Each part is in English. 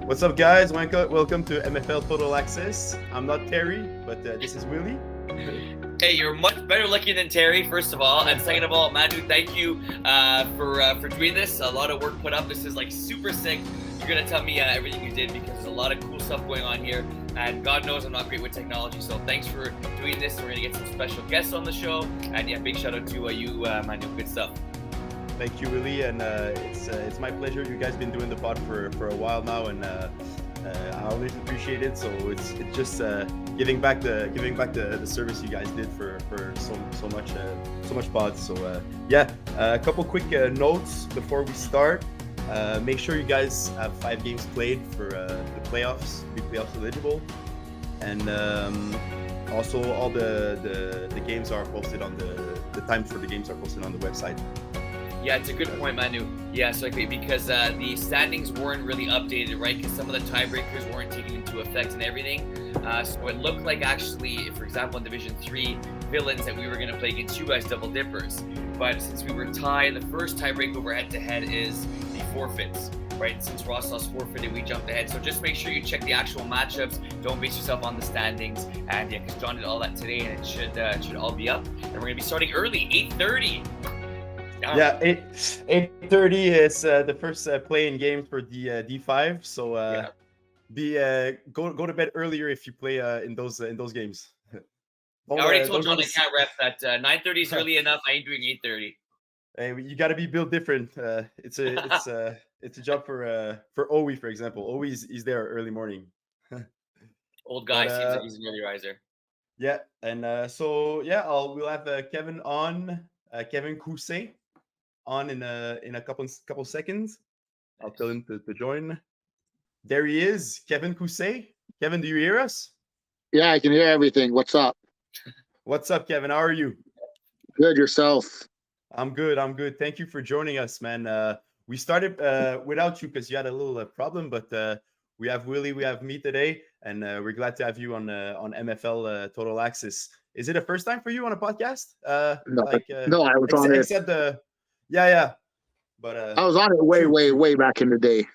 What's up, guys? Welcome to MFL Total Access. I'm not Terry, but this is Willie. Hey, you're much better looking than Terry, first of all. And second of all, Manu, thank you for doing this. A lot of work put up. This is like super sick. You're going to tell me everything you did because there's a lot of cool stuff going on here. And God knows I'm not great with technology. So thanks for doing this. We're going to get some special guests on the show. And yeah, big shout out to you, Manu. Good stuff. Thank you, Willie, and it's my pleasure. You guys been doing the pod for a while now, and I always appreciate it. So it's just giving back the service you guys did for so much pods. So yeah, a couple quick notes before we start. Make sure you guys have 5 games played for the playoffs, be playoffs eligible, and also all the games are posted on the times for the games are posted on the website. Yeah, it's a good point, Manu. Yeah, so because the standings weren't really updated, right? Because some of the tiebreakers weren't taken into effect and everything. So it looked like actually, for example, in Division 3, villains that we were going to play against you guys double dippers. But since we were tied, the first tiebreak over head-to-head is the forfeits, right? Since Ross lost forfeited, we jumped ahead. So just make sure you check the actual matchups. Don't base yourself on the standings. And yeah, because John did all that today, and it should all be up. And we're going to be starting early, 8:30. Yeah, 8:30 is the first play-in game for the D5. So go to bed earlier if you play in those games. I already told John I can't ref that 9:30 is early enough. I ain't doing 8:30. Hey, you got to be built different. It's a job for Owie, for example. Owie is there early morning. Old guy seems like he's an early riser. Yeah, and so yeah, we'll have Kevin on, Kevin Cousset on in a couple seconds. I'll tell him to join. There he is, Kevin Cousset. Kevin, do you hear us? Yeah, I can hear everything. What's up? What's up, Kevin? How are you? Good, yourself? I'm good. Thank you for joining us, man. We started without you because you had a little problem, but we have Willie, we have me today, and we're glad to have you on MFL Total Access. Is it a first time for you on a podcast? No, I was on it. Except yeah. But I was on it way back in the day.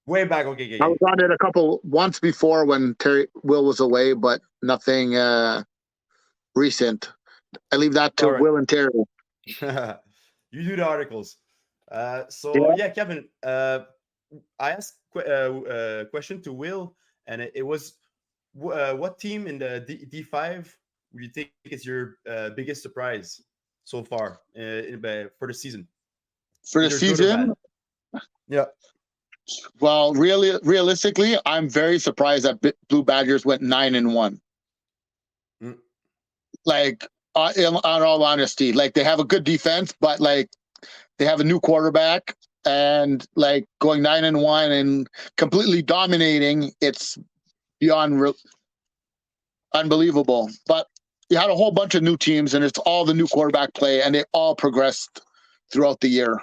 Way back, okay. I was on it once before when Will was away, but nothing recent. I leave that to Will and Terry. You do the articles. Yeah, Kevin. I asked a question to Will, and it was, what team in the D5 would you think is your biggest surprise so far for the season? For the season? Yeah. Well, realistically, I'm very surprised that Blue Badgers went 9-1. Like, in all honesty, like they have a good defense, but like they have a new quarterback, and like going 9-1 and completely dominating, it's beyond unbelievable. But you had a whole bunch of new teams, and it's all the new quarterback play, and they all progressed throughout the year.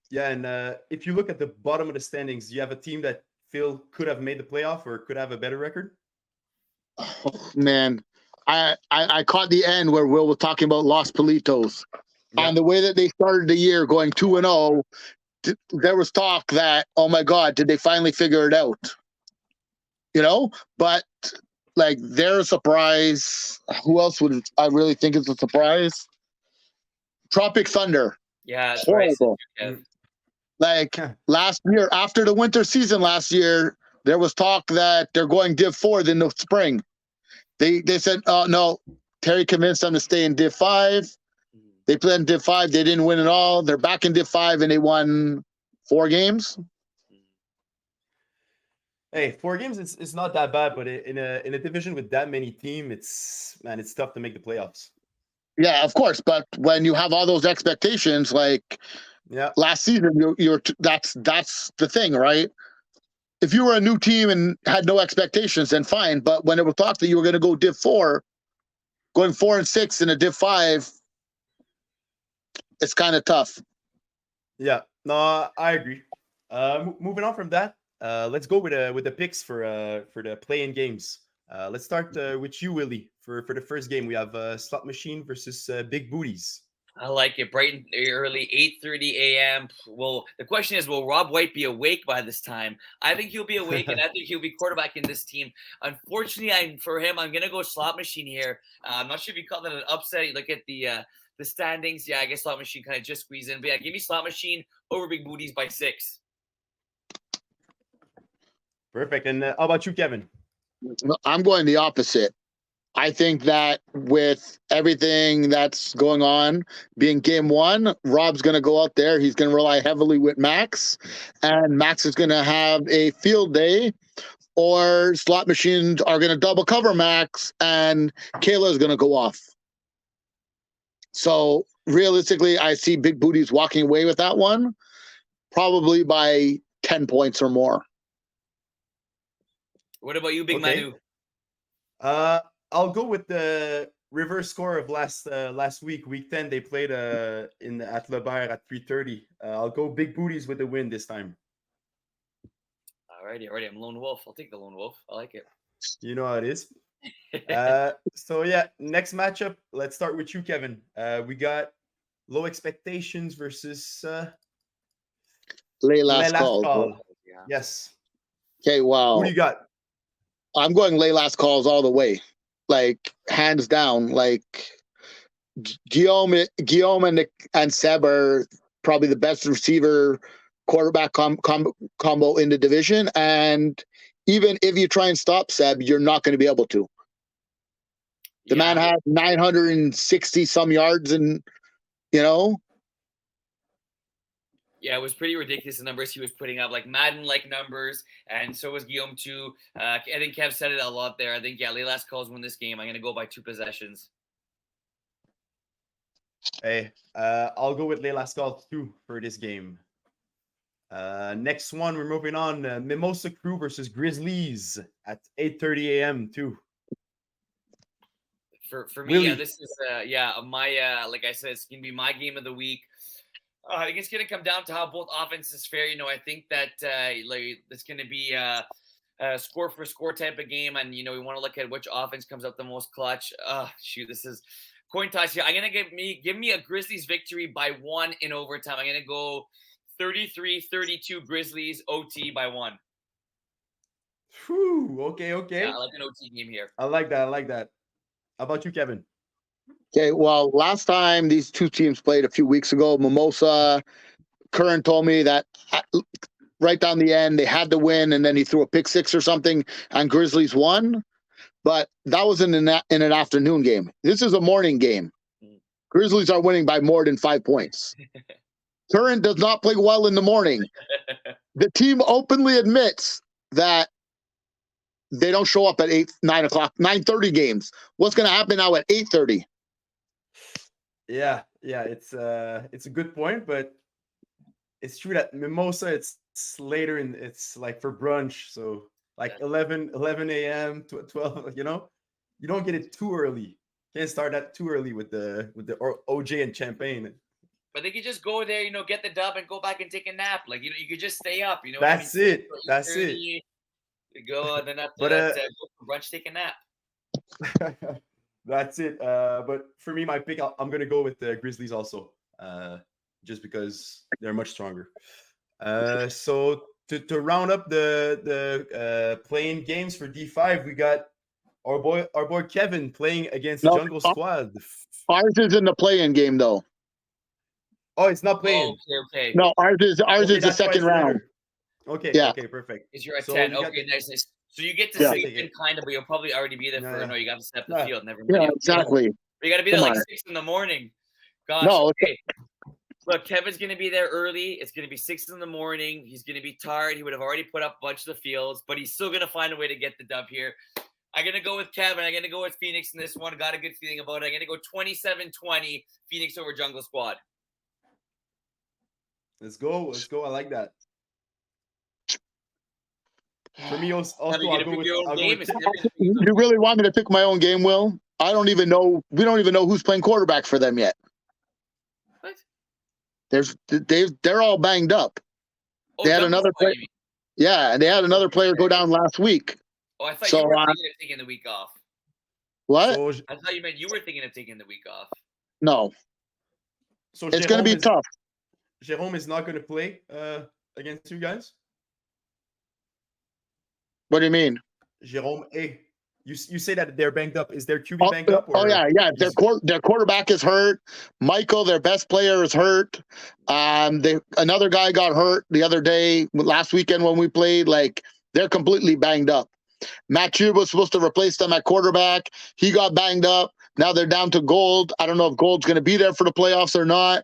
Yeah, and if you look at the bottom of the standings, you have a team that Phil could have made the playoff or could have a better record? Oh, man, I caught the end where Will was talking about Los Politos. Yeah. On the way that they started the year going 2-0, there was talk that, oh my God, did they finally figure it out? You know, but like they're a surprise. Who else would I really think is a surprise? Tropic Thunder. Yeah, that's horrible. Right. Like last year, after the winter season last year, there was talk that they're going Div 4 in the spring. They said, oh no, Terry convinced them to stay in Div 5. They played in Div 5. They didn't win at all. They're back in Div 5 and they won 4 games. Hey, 4 games, it's not that bad, but in a division with that many teams, it's tough to make the playoffs. Yeah, of course. But when you have all those expectations, like last season, that's the thing, right? If you were a new team and had no expectations, then fine. But when it was talked that you were going to go Div 4, going 4-6 in a Div 5, it's kind of tough. Yeah, no, I agree. Moving on from that, let's go with the picks for the play-in games. Let's start with you, Willie. For the first game, we have Slot Machine versus Big Booties. I like it. Bright and early, 8:30 a.m. Well, the question is, will Rob White be awake by this time? I think he'll be awake, and I think he'll be quarterbacking this team. Unfortunately, I'm gonna go slot machine here. I'm not sure if you call that an upset. You look at the standings. Yeah, I guess slot machine kind of just squeeze in. But yeah, give me slot machine over big booties by 6. Perfect. And how about you, Kevin? I'm going the opposite. I think that with everything that's going on, being game one, Rob's going to go out there. He's going to rely heavily with Max, and Max is going to have a field day, or slot machines are going to double cover Max, and Kayla is going to go off. So realistically, I see Big Booties walking away with that one, probably by 10 points or more. What about you, Big Manu? I'll go with the reverse score of last week, week 10. They played at Le Bear at 3:30. I'll go Big Booties with the win this time. Alrighty. I'm Lone Wolf. I'll take the Lone Wolf. I like it. You know how it is. So yeah, next matchup. Let's start with you, Kevin. We got Low Expectations versus Lay last call. calls. Yeah. Yes. Okay, wow. Who do you got? I'm going lay last calls all the way, like hands down. Like Guillaume and Seb are probably the best receiver quarterback combo in the division, and even if you try and stop Seb, you're not going to be able to. The man had 960 some yards, and Yeah, it was pretty ridiculous, the numbers he was putting up, like Madden-like numbers, and so was Guillaume too. I think Kev said it a lot there. I think, lay last calls win this game. I'm going to go by 2 possessions. Hey, I'll go with lay last calls too for this game. Next one, we're moving on. Mimosa Crew versus Grizzlies at 8:30 a.m. too. For me, Willie. this is my like I said, it's going to be my game of the week. I think it's going to come down to how both offenses fare. I think that it's going to be a score for score type of game, and we want to look at which offense comes up the most clutch. This is coin toss here. I'm going to give me a Grizzlies victory by 1 in overtime. I'm going to go 33-32 Grizzlies, OT by 1. Whew, okay. Yeah, I like an OT game here. I like that. How about you, Kevin? Okay, well, last time these two teams played a few weeks ago, Mimosa, Curran told me that right down the end, they had to win, and then he threw a pick 6 or something, and Grizzlies won. But that was in an afternoon game. This is a morning game. Grizzlies are winning by more than 5 points. Curran does not play well in the morning. The team openly admits that they don't show up at 9 o'clock, 9:30 games. What's going to happen now at 8:30? Yeah, it's a good point, but it's true that Mimosa, it's later it's like for brunch, so like 11 a.m. to 12. You don't get it too early. Can't start that too early with the OJ and champagne. But they could just go there, get the dub and go back and take a nap. Like you could just stay up. That's it. That's it. You go, and then after that, go for brunch, take a nap. That's it. But for me, my pick, I'm gonna go with the Grizzlies also, just because they're much stronger. So to round up the playing games for D5, we got our boy Kevin playing against the Jungle Squad. Ours is in the play-in game though. Oh, it's not playing. Okay. No, ours is the second round. Okay. Yeah. Okay. Perfect. Is you're at 10. Okay, nice. So you get to sleep in kind of, but you'll probably already be there for. No, you got to step the field. Never mind. Yeah, exactly. You got to be there like 6 in the morning. Gosh. No. Okay. Look, Kevin's going to be there early. It's going to be 6 in the morning. He's going to be tired. He would have already put up a bunch of the fields, but he's still going to find a way to get the dub here. I'm going to go with Kevin. I'm going to go with Phoenix in this one. Got a good feeling about it. I'm going to go 27-20 Phoenix over Jungle Squad. Let's go. I like that. For me, also I'll go with You really want me to pick my own game, Will? I don't even know. We don't even know who's playing quarterback for them yet. What? They're all banged up. They had another player. Yeah, and they had another player go down last week. Oh, I thought you were thinking of taking the week off. What? I thought you meant you were thinking of taking the week off. No. So It's going to be tough. Jerome is not going to play against you guys. What do you mean? Jerome, hey, you say that they're banged up. Is their QB banged up? Oh yeah. Their quarterback is hurt. Michael, their best player, is hurt. Another guy got hurt the other day, last weekend when we played. Like, they're completely banged up. Matt Chuba was supposed to replace them at quarterback. He got banged up. Now they're down to Gold. I don't know if Gold's going to be there for the playoffs or not.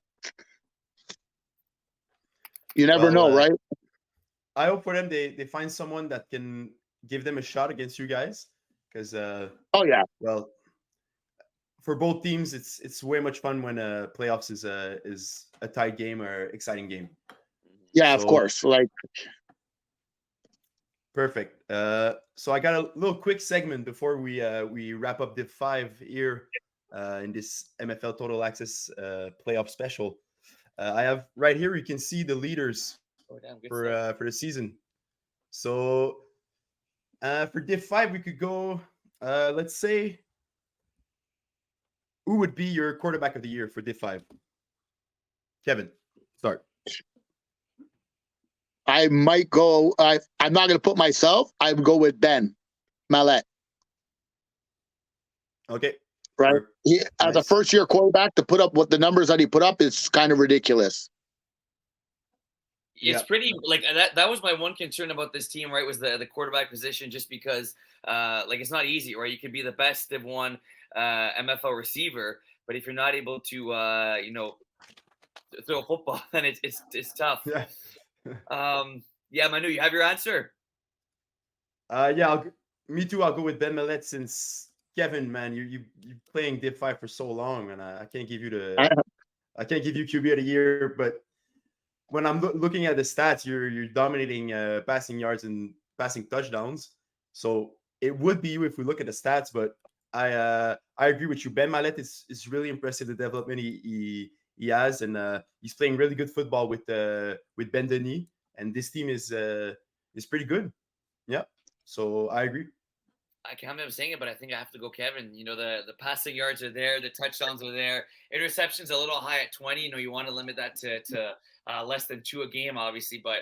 You never know, right? I hope for them they find someone that can give them a shot against you guys. Because well, for both teams, it's way much fun when playoffs is a tight game or exciting game. Yeah, of course. Like, perfect. So I got a little quick segment before we wrap up the 5 here in this MFL Total Access playoff special. I have right here. You can see the leaders for the season. So for Div 5, we could go. Let's say, who would be your quarterback of the year for Div 5? Kevin, start. I might go. I'm not going to put myself. I would go with Ben Mallette. Okay. Right. As a first-year quarterback, to put up what the numbers that he put up is kind of ridiculous. It's pretty like that was my one concern about this team, right? Was the quarterback position, just because like it's not easy, right? You could be the best Div 1 MFL receiver, but if you're not able to throw a football, then it's tough. Yeah. Manu, you have your answer? Me too. I'll go with Ben Mallette, since Kevin, man, you playing Div 5 for so long, and I can't give you I can't give you QB of the year, but when I'm looking at the stats, you're dominating passing yards and passing touchdowns. So it would be you if we look at the stats, but I agree with you. Ben Mallette is really impressive, the development he has, and he's playing really good football with Ben Denis, and this team is pretty good. Yeah, so I agree. I can't remember saying it, but I think I have to go Kevin. You know, the passing yards are there, the touchdowns are there. Interceptions a little high at 20. You know, you want to limit that to less than 2 a game, obviously. But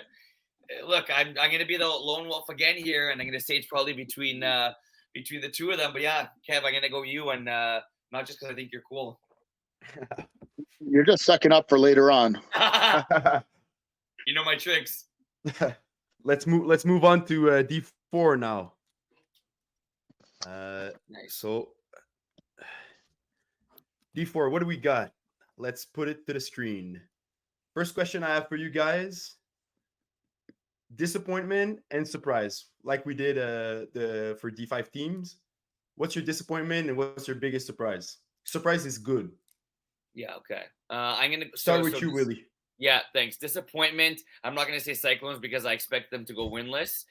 look, I'm going to be the lone wolf again here, and I'm going to say it's probably between the two of them. But yeah, Kev, I'm going to go you, and not just because I think you're cool. You're just sucking up for later on. You know my tricks. Let's move on to D4 now. Nice. So D4, what do we got? Let's put it to the screen. First question I have for you guys: disappointment and surprise, like we did for D5 teams. What's your disappointment and what's your biggest surprise? Surprise is good. Yeah. Okay. I'm gonna start with you, Willie. Yeah. Thanks. Disappointment. I'm not gonna say Cyclones because I expect them to go winless.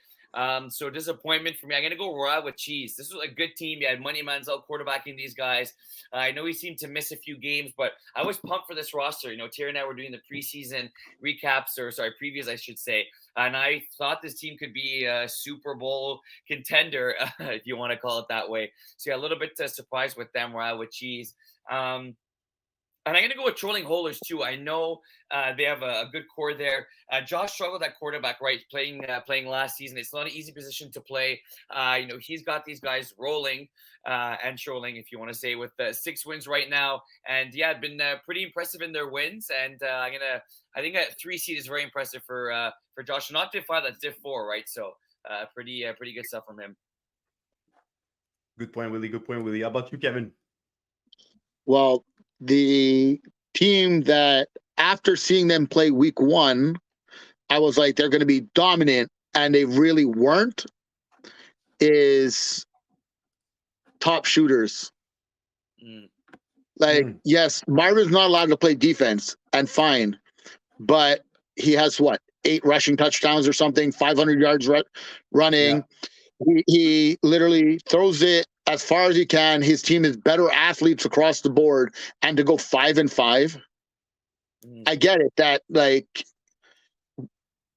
So disappointment for me. I'm gonna go Royal with Cheese. This was a good team. You had Money Manziel quarterbacking these guys. I know he seemed to miss a few games, but I was pumped for this roster. You know, Terry and I were doing the preseason recaps, previews, I should say, and I thought this team could be a Super Bowl contender, if you want to call it that way. So yeah, a little bit surprised with them. Royal with Cheese. And I'm going to go with Trolling Holers too. I know they have a good core there. Josh struggled at quarterback, right? Playing last season. It's not an easy position to play. You know, he's got these guys rolling and trolling, if you want to say, with 6 wins right now. And yeah, been pretty impressive in their wins. And I think a 3 seed is very impressive for Josh. Not Div 5, that's Div 4, right? So pretty good stuff from him. Good point, Willie. Good point, Willie. How about you, Kevin? Well, the team that, after seeing them play week 1, I was like, they're going to be dominant, and they really weren't, is Top Shooters. Yes, Marvin's not allowed to play defense, and fine, but he has 8 rushing touchdowns or something, 500 yards running. Yeah. He literally throws it as far as he can. His team is better athletes across the board, and to go 5-5, I get it that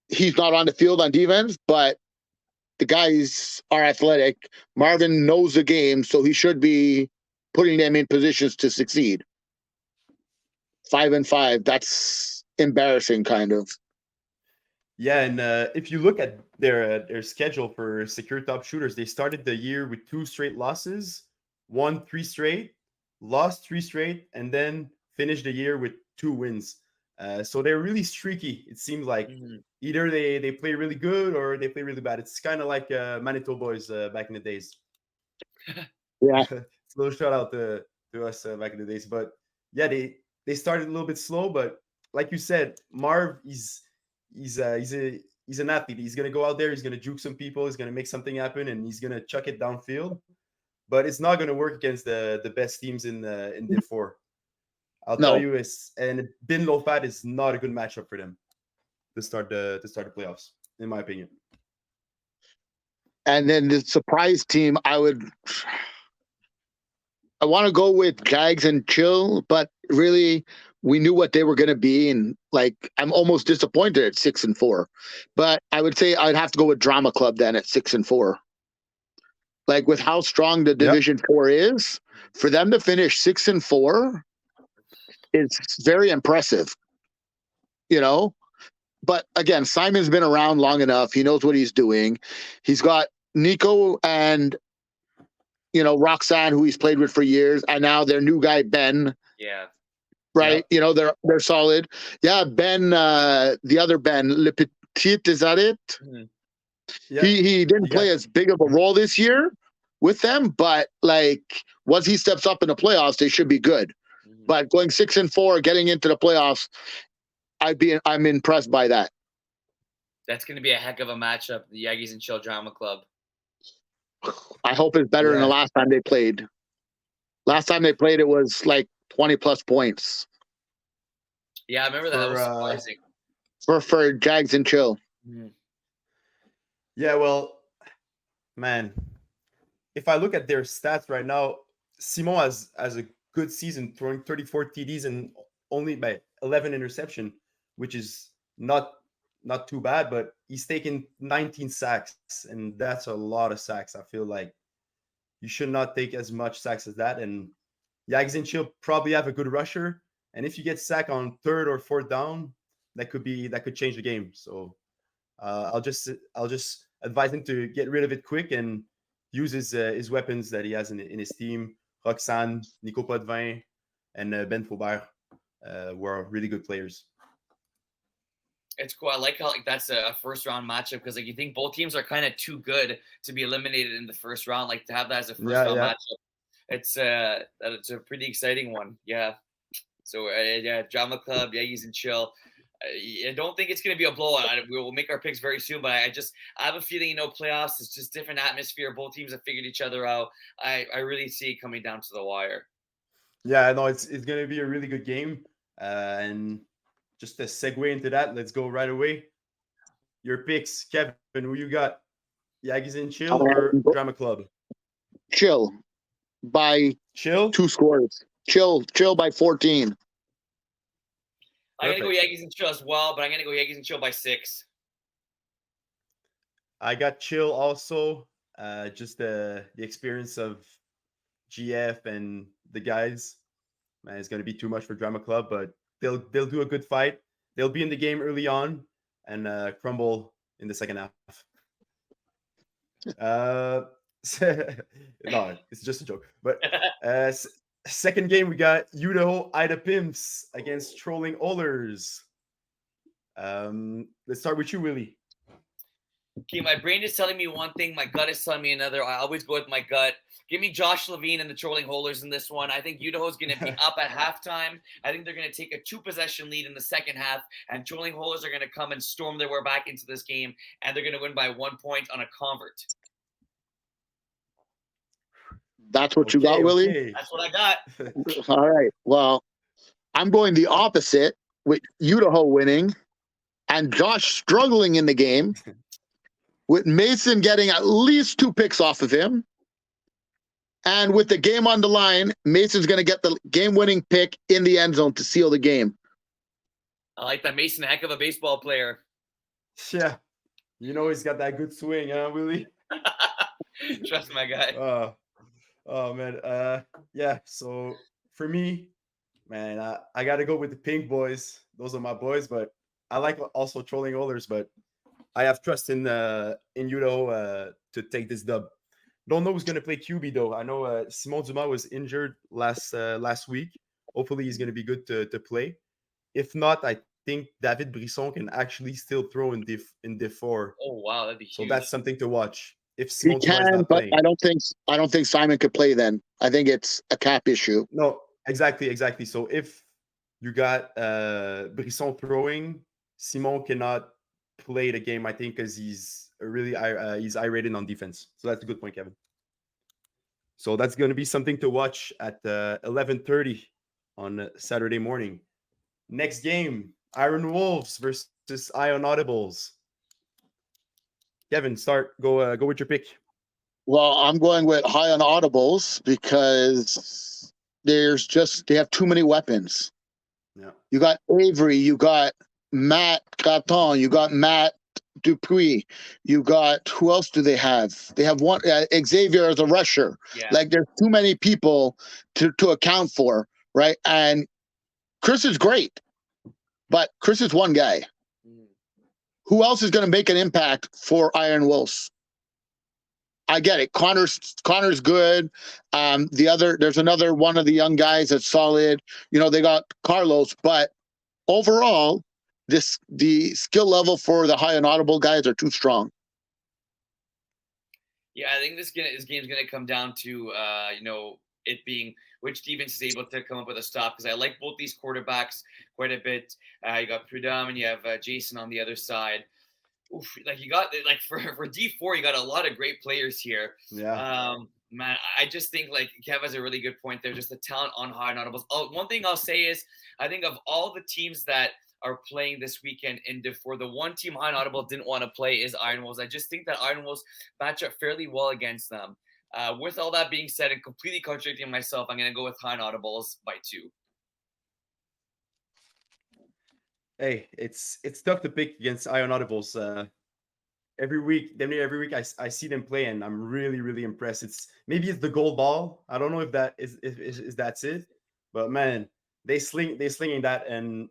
he's not on the field on defense, but the guys are athletic. Marvin knows the game, so he should be putting them in positions to succeed. 5-5. That's embarrassing, kind of. Yeah, and if you look at their schedule for secure top shooters, they started the year with 2 straight losses, won 3 straight, lost 3 straight, and then finished the year with 2 wins. So they're really streaky. It seems like either they play really good or they play really bad. It's kind of like Manitoba boys back in the days. Yeah. Slow shout out to us back in the days. But yeah, they started a little bit slow, but like you said, Marv he's an athlete. He's gonna go out there, he's gonna juke some people, he's gonna make something happen, and he's gonna chuck it downfield. But it's not gonna work against the best teams in Div 4. I'll No. tell you, and Bin Lofat is not a good matchup for them to start the playoffs, in my opinion. And then the surprise team, I want to go with Jags and Chill, but really we knew what they were going to be, and like I'm almost disappointed at 6-4. But I would say I'd have to go with Drama Club then at 6-4. Like with how strong the Division 4 is, for them to finish 6-4 is very impressive. You know? But again, Simon's been around long enough. He knows what he's doing. He's got Nico and Roxanne, who he's played with for years, and now their new guy Ben. Yeah. Right. You know, they're solid. Yeah, Ben, the other Ben, Le Petit, is that it? Yeah. He didn't play as big of a role this year with them, but like once he steps up in the playoffs, they should be good. But going 6-4, getting into the playoffs, I'm impressed by that. That's going to be a heck of a matchup, the Aggies and Chill Drama Club. I hope it's better than the last time they played. Last time they played, it was like 20-plus points. Yeah, I remember that. That was surprising. For Jags and Chill. Yeah, well, man, if I look at their stats right now, Simon has a good season, throwing 34 TDs and only by 11 interception, which is not too bad, but he's taken 19 sacks, and that's a lot of sacks. I feel like you should not take as much sacks as that. And Jags and Chill probably have a good rusher, and if you get sacked on 3rd or 4th down, that could change the game. So I'll just advise him to get rid of it quick and use his weapons that he has in his team. Roxanne, Nico Potvin, and Ben Faubert were really good players. It's cool. I like how that's a first round matchup because you think both teams are kind of too good to be eliminated in the first round. Like to have that as a first round matchup, it's a pretty exciting one. Yeah. So Drama Club, Aggies and Chill. I don't think it's going to be a blowout. We will make our picks very soon, but I have a feeling, playoffs is just different atmosphere. Both teams have figured each other out. I really see it coming down to the wire. Yeah, no, it's going to be a really good game. And just to segue into that, let's go right away. Your picks, Kevin, who you got? Aggies and Chill or Drama Club? Chill by 2 scores. Chill by 14. I'm going to go Aggies and Chill as well, but I'm going to go Aggies and Chill by 6. I got Chill also. Just the experience of GF and the guys. Man, it's going to be too much for Drama Club, but they'll do a good fight. They'll be in the game early on and crumble in the second half. No, it's just a joke. But second game, we got Idaho Ida Pimps against Trolling Oilers. Let's start with you, Willie. Okay, my brain is telling me one thing. My gut is telling me another. I always go with my gut. Give me Josh Levine and the Trolling Oilers in this one. I think Idaho is going to be up at halftime. I think they're going to take a 2-possession lead in the second half, and Trolling Oilers are going to come and storm their way back into this game, and they're going to win by 1 point on a convert. That's what you got, Willie? Okay. That's what I got. All right. Well, I'm going the opposite with Idaho winning and Josh struggling in the game with Mason getting at least 2 picks off of him. And with the game on the line, Mason's going to get the game-winning pick in the end zone to seal the game. I like that. Mason, a heck of a baseball player. Yeah. He's got that good swing, huh, Willie? Trust my guy. Oh man. Yeah. So for me, Man, I got to go with the Pink Boys. Those are my boys, but I like also trolling Oilers, but I have trust in Udo to take this dub. Don't know who's gonna play QB though. I know Simon Dumas was injured last week. Hopefully he's gonna be good to play. If not, I think David Brisson can actually still throw in div four. Oh wow, that'd be So huge. that's something to watch. If He Simon Dumas is can, not but playing. I don't think Simon could play then. I think it's a cap issue. No, exactly. So if you got Brisson throwing, Simon cannot play the game. I think because he's he's irated on defense. So that's a good point, Kevin. So that's going to be something to watch at 11:30 on Saturday morning. Next game, Iron Wolves versus Ion Audibles. Kevin, start. Go with your pick. Well, I'm going with high on audibles because they have too many weapons. Yeah. You got Avery, you got Matt Gaton, you got Matt Dupuis, you got who else do they have? They have one Xavier as a rusher. Yeah. Like there's too many people to account for, right? And Chris is great, but Chris is one guy. Who else is going to make an impact for Iron Wolves? I get it. Connor's good. There's another one of the young guys that's solid. You know, they got Carlos, but overall, the skill level for the high and audible guys are too strong. Yeah, I think this game's gonna come down to it being which defense is able to come up with a stop, because I like both these quarterbacks quite a bit. You got Prudhomme and you have Jason on the other side. Oof, like you got like for D4, you got a lot of great players here. Yeah. Man, I just think like Kev has a really good point there. Just the talent on high and audibles. Oh, one thing I'll say is I think of all the teams that are playing this weekend in D4, the one team high and audible didn't want to play is Iron Wolves. I just think that Iron Wolves match up fairly well against them. With all that being said, and completely contradicting myself, I'm going to go with high and audibles by 2. Hey, it's tough to pick against Ion Audibles. Every week I see them play and I'm really impressed. Maybe it's the gold ball. I don't know if that is that's it, but man, they're slinging that and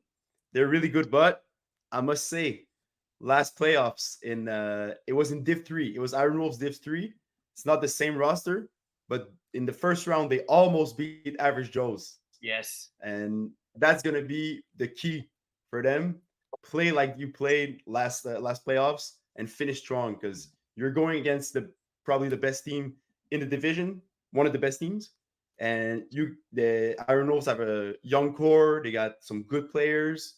they're really good. But I must say, last playoffs it was in Div 3. It was Iron Wolves Div 3. It's not the same roster, but in the first round they almost beat Average Joe's. Yes, and that's gonna be the key for them. Play like you played last playoffs and finish strong, because you're going against probably the best team in the division, one of the best teams. And the Iron Wolves have a young core. They got some good players.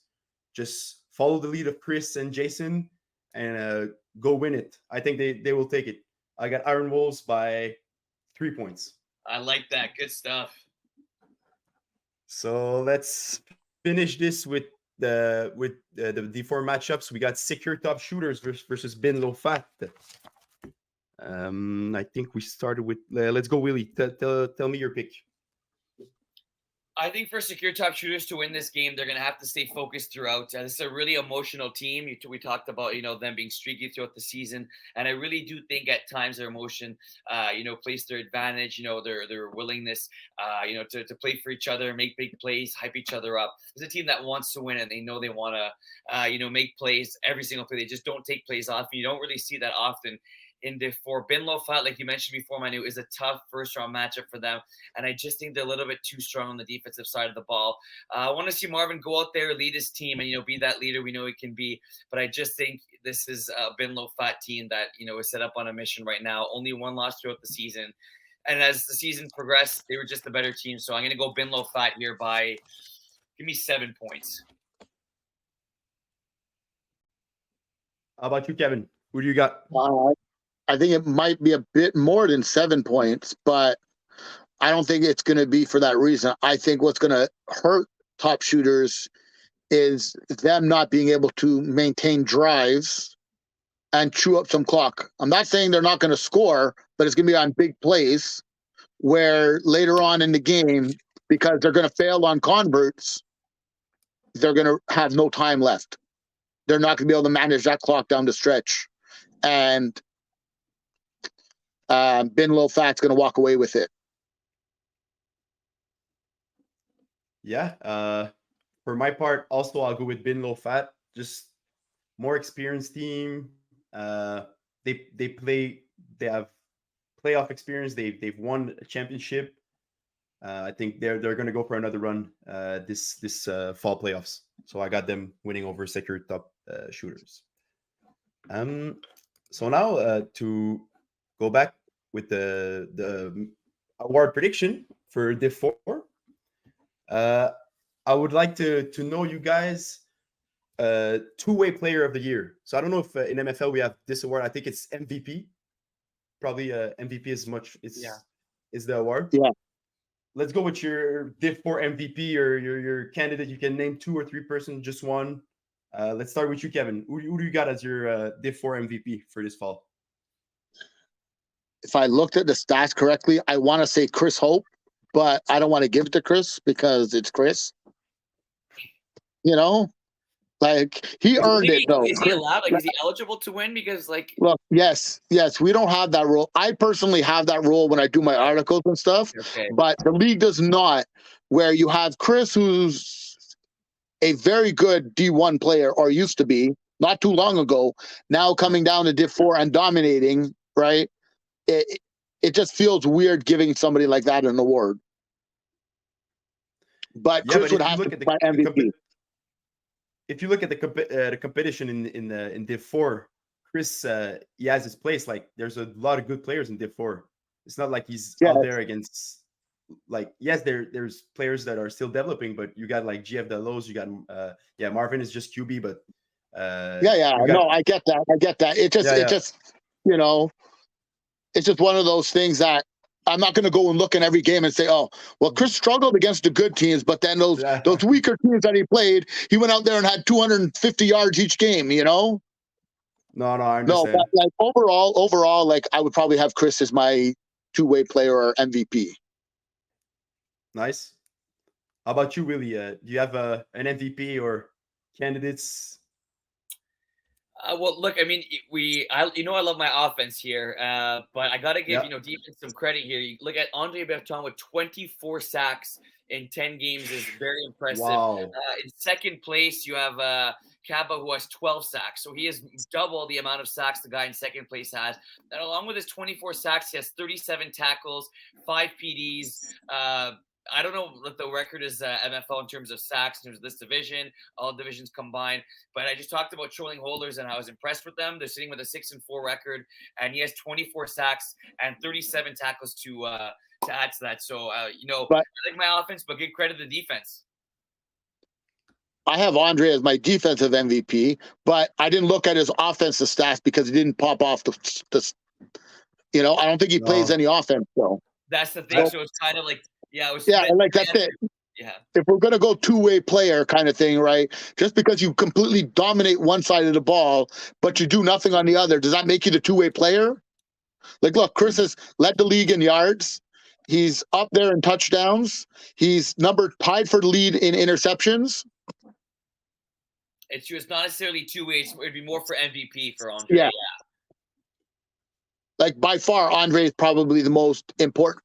Just follow the lead of Chris and Jason and go win it. I think they will take it. I got Iron Wolves by 3 points. I like that. Good stuff. So let's finish this with the D4 matchups. We got Secure Top Shooters versus Bin Low Fat. I think we started with let's go, Willie. Tell me your pick. I think for Secure Top Shooters to win this game, they're going to have to stay focused throughout. This is a really emotional team. We talked about, them being streaky throughout the season. And I really do think at times their emotion, plays their advantage, their willingness, to play for each other, make big plays, hype each other up. It's a team that wants to win and they know they want to, make plays every single play. They just don't take plays off. You don't really see that often in Div 4. Bin Low Fat, like you mentioned before, Manu, is a tough first round matchup for them. And I just think they're a little bit too strong on the defensive side of the ball. I want to see Marvin go out there, lead his team, and, be that leader we know he can be. But I just think this is a Bin Low Fat team that, is set up on a mission right now. Only one loss throughout the season. And as the season progressed, they were just the better team. So I'm going to go Bin Low Fat here by, give me 7 points. How about you, Kevin? Who do you got? I think it might be a bit more than 7 points, but I don't think it's going to be for that reason. I think what's going to hurt top shooters is them not being able to maintain drives and chew up some clock. I'm not saying they're not going to score, but it's going to be on big plays where later on in the game, because they're going to fail on converts, they're going to have no time left. They're not going to be able to manage that clock down the stretch. And Bin Low Fat's going to walk away with it. Yeah. For my part, also I'll go with Bin Low Fat. Just more experienced team. Uh, they play. They have playoff experience. They've won a championship. I think they're going to go for another run this fall playoffs. So I got them winning over Secure Top shooters. Um, so now to go back with the award prediction for Div 4, uh, I would like to know you guys two-way player of the year. So I don't know if in MFL we have this award. I think it's MVP. Probably MVP is much. Yeah. Is the award. Yeah. Let's go with your Div 4 MVP or your candidate. You can name 2 or 3 person, just one. Let's start with you, Kevin. Who do you got as your Div 4 MVP for this fall? If I looked at the stats correctly, I want to say Chris Hope, but I don't want to give it to Chris because it's Chris. You know, like he earned it though. Is he allowed? Like, is he eligible to win? Because like, Look, yes, we don't have that rule. I personally have that rule when I do my articles and stuff, okay, but the league does not. Where you have Chris, who's a very good D1 player, or used to be, not too long ago, now coming down to Div 4 and dominating, right? It just feels weird giving somebody like that an award. But Chris would have to be my MVP. If you look at the competition in Div 4, Chris he has his place. Like there's a lot of good players in Div 4. It's not like he's out there against like yes, there's players that are still developing, but you got like GF Delos, you got Marvin is just QB, but no, I get that. It just you know, it's just one of those things that I'm not going to go and look in every game and say, oh, well, Chris struggled against the good teams, but then those weaker teams that he played, he went out there and had 250 yards each game, you know? No, I understand. No, but like overall, like I would probably have Chris as my two-way player or MVP. Nice. How about you, Willie? Do you have an MVP or candidates? Well, look, I mean, I love my offense here, but I got to give defense some credit here. You look at Andre Bertrand with 24 sacks in 10 games is very impressive. Wow. In second place, you have Kaba, who has 12 sacks, so he has double the amount of sacks the guy in second place has. And along with his 24 sacks, he has 37 tackles, 5 PDs. I don't know what the record is MFL in terms of sacks in terms of this division, all divisions combined. But I just talked about trolling holders, and I was impressed with them. They're sitting with a 6-4 record, and he has 24 sacks and 37 tackles to add to that. So I like my offense, but give credit to the defense. I have Andre as my defensive MVP, but I didn't look at his offensive stats because he didn't pop off the I don't think he plays any offense though. That's the thing. So it's kind of like. Yeah, that's it. Yeah. If we're gonna go two-way player kind of thing, right? Just because you completely dominate one side of the ball, but you do nothing on the other, does that make you the two-way player? Like, look, Chris has led the league in yards. He's up there in touchdowns. He's tied for the lead in interceptions. It's not necessarily two ways. It'd be more for MVP for Andre. Yeah. Like by far, Andre is probably the most important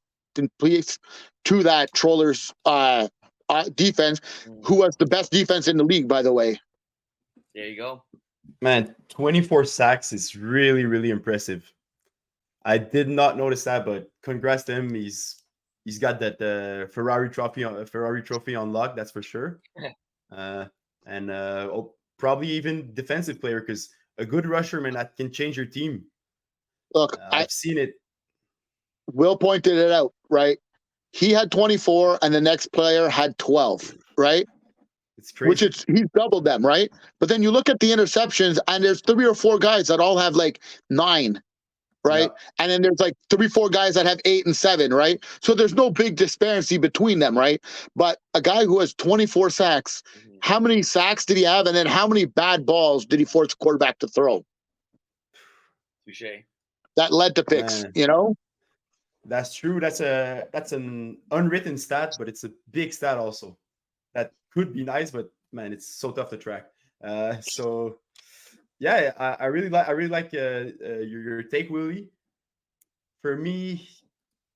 piece to that Trollers defense, who has the best defense in the league, by the way. There you go. Man, 24 sacks is really, really impressive. I did not notice that, but congrats to him. He's got that Ferrari trophy on lock, that's for sure. Probably even defensive player, because a good rusher, man, that can change your team. Look, I've seen it. Will pointed it out, right? He had 24 and the next player had 12, right? It's crazy. He's doubled them, right? But then you look at the interceptions and there's 3 or 4 guys that all have like 9, right? Yeah. And then there's like 3 or 4 guys that have 8 and 7, right? So there's no big disparity between them, right? But a guy who has 24 sacks, how many sacks did he have? And then how many bad balls did he force the quarterback to throw? Touche. That led to picks, That's true. That's an unwritten stat, but it's a big stat also. That could be nice, but man, it's so tough to track. I really like your take, Willie. For me,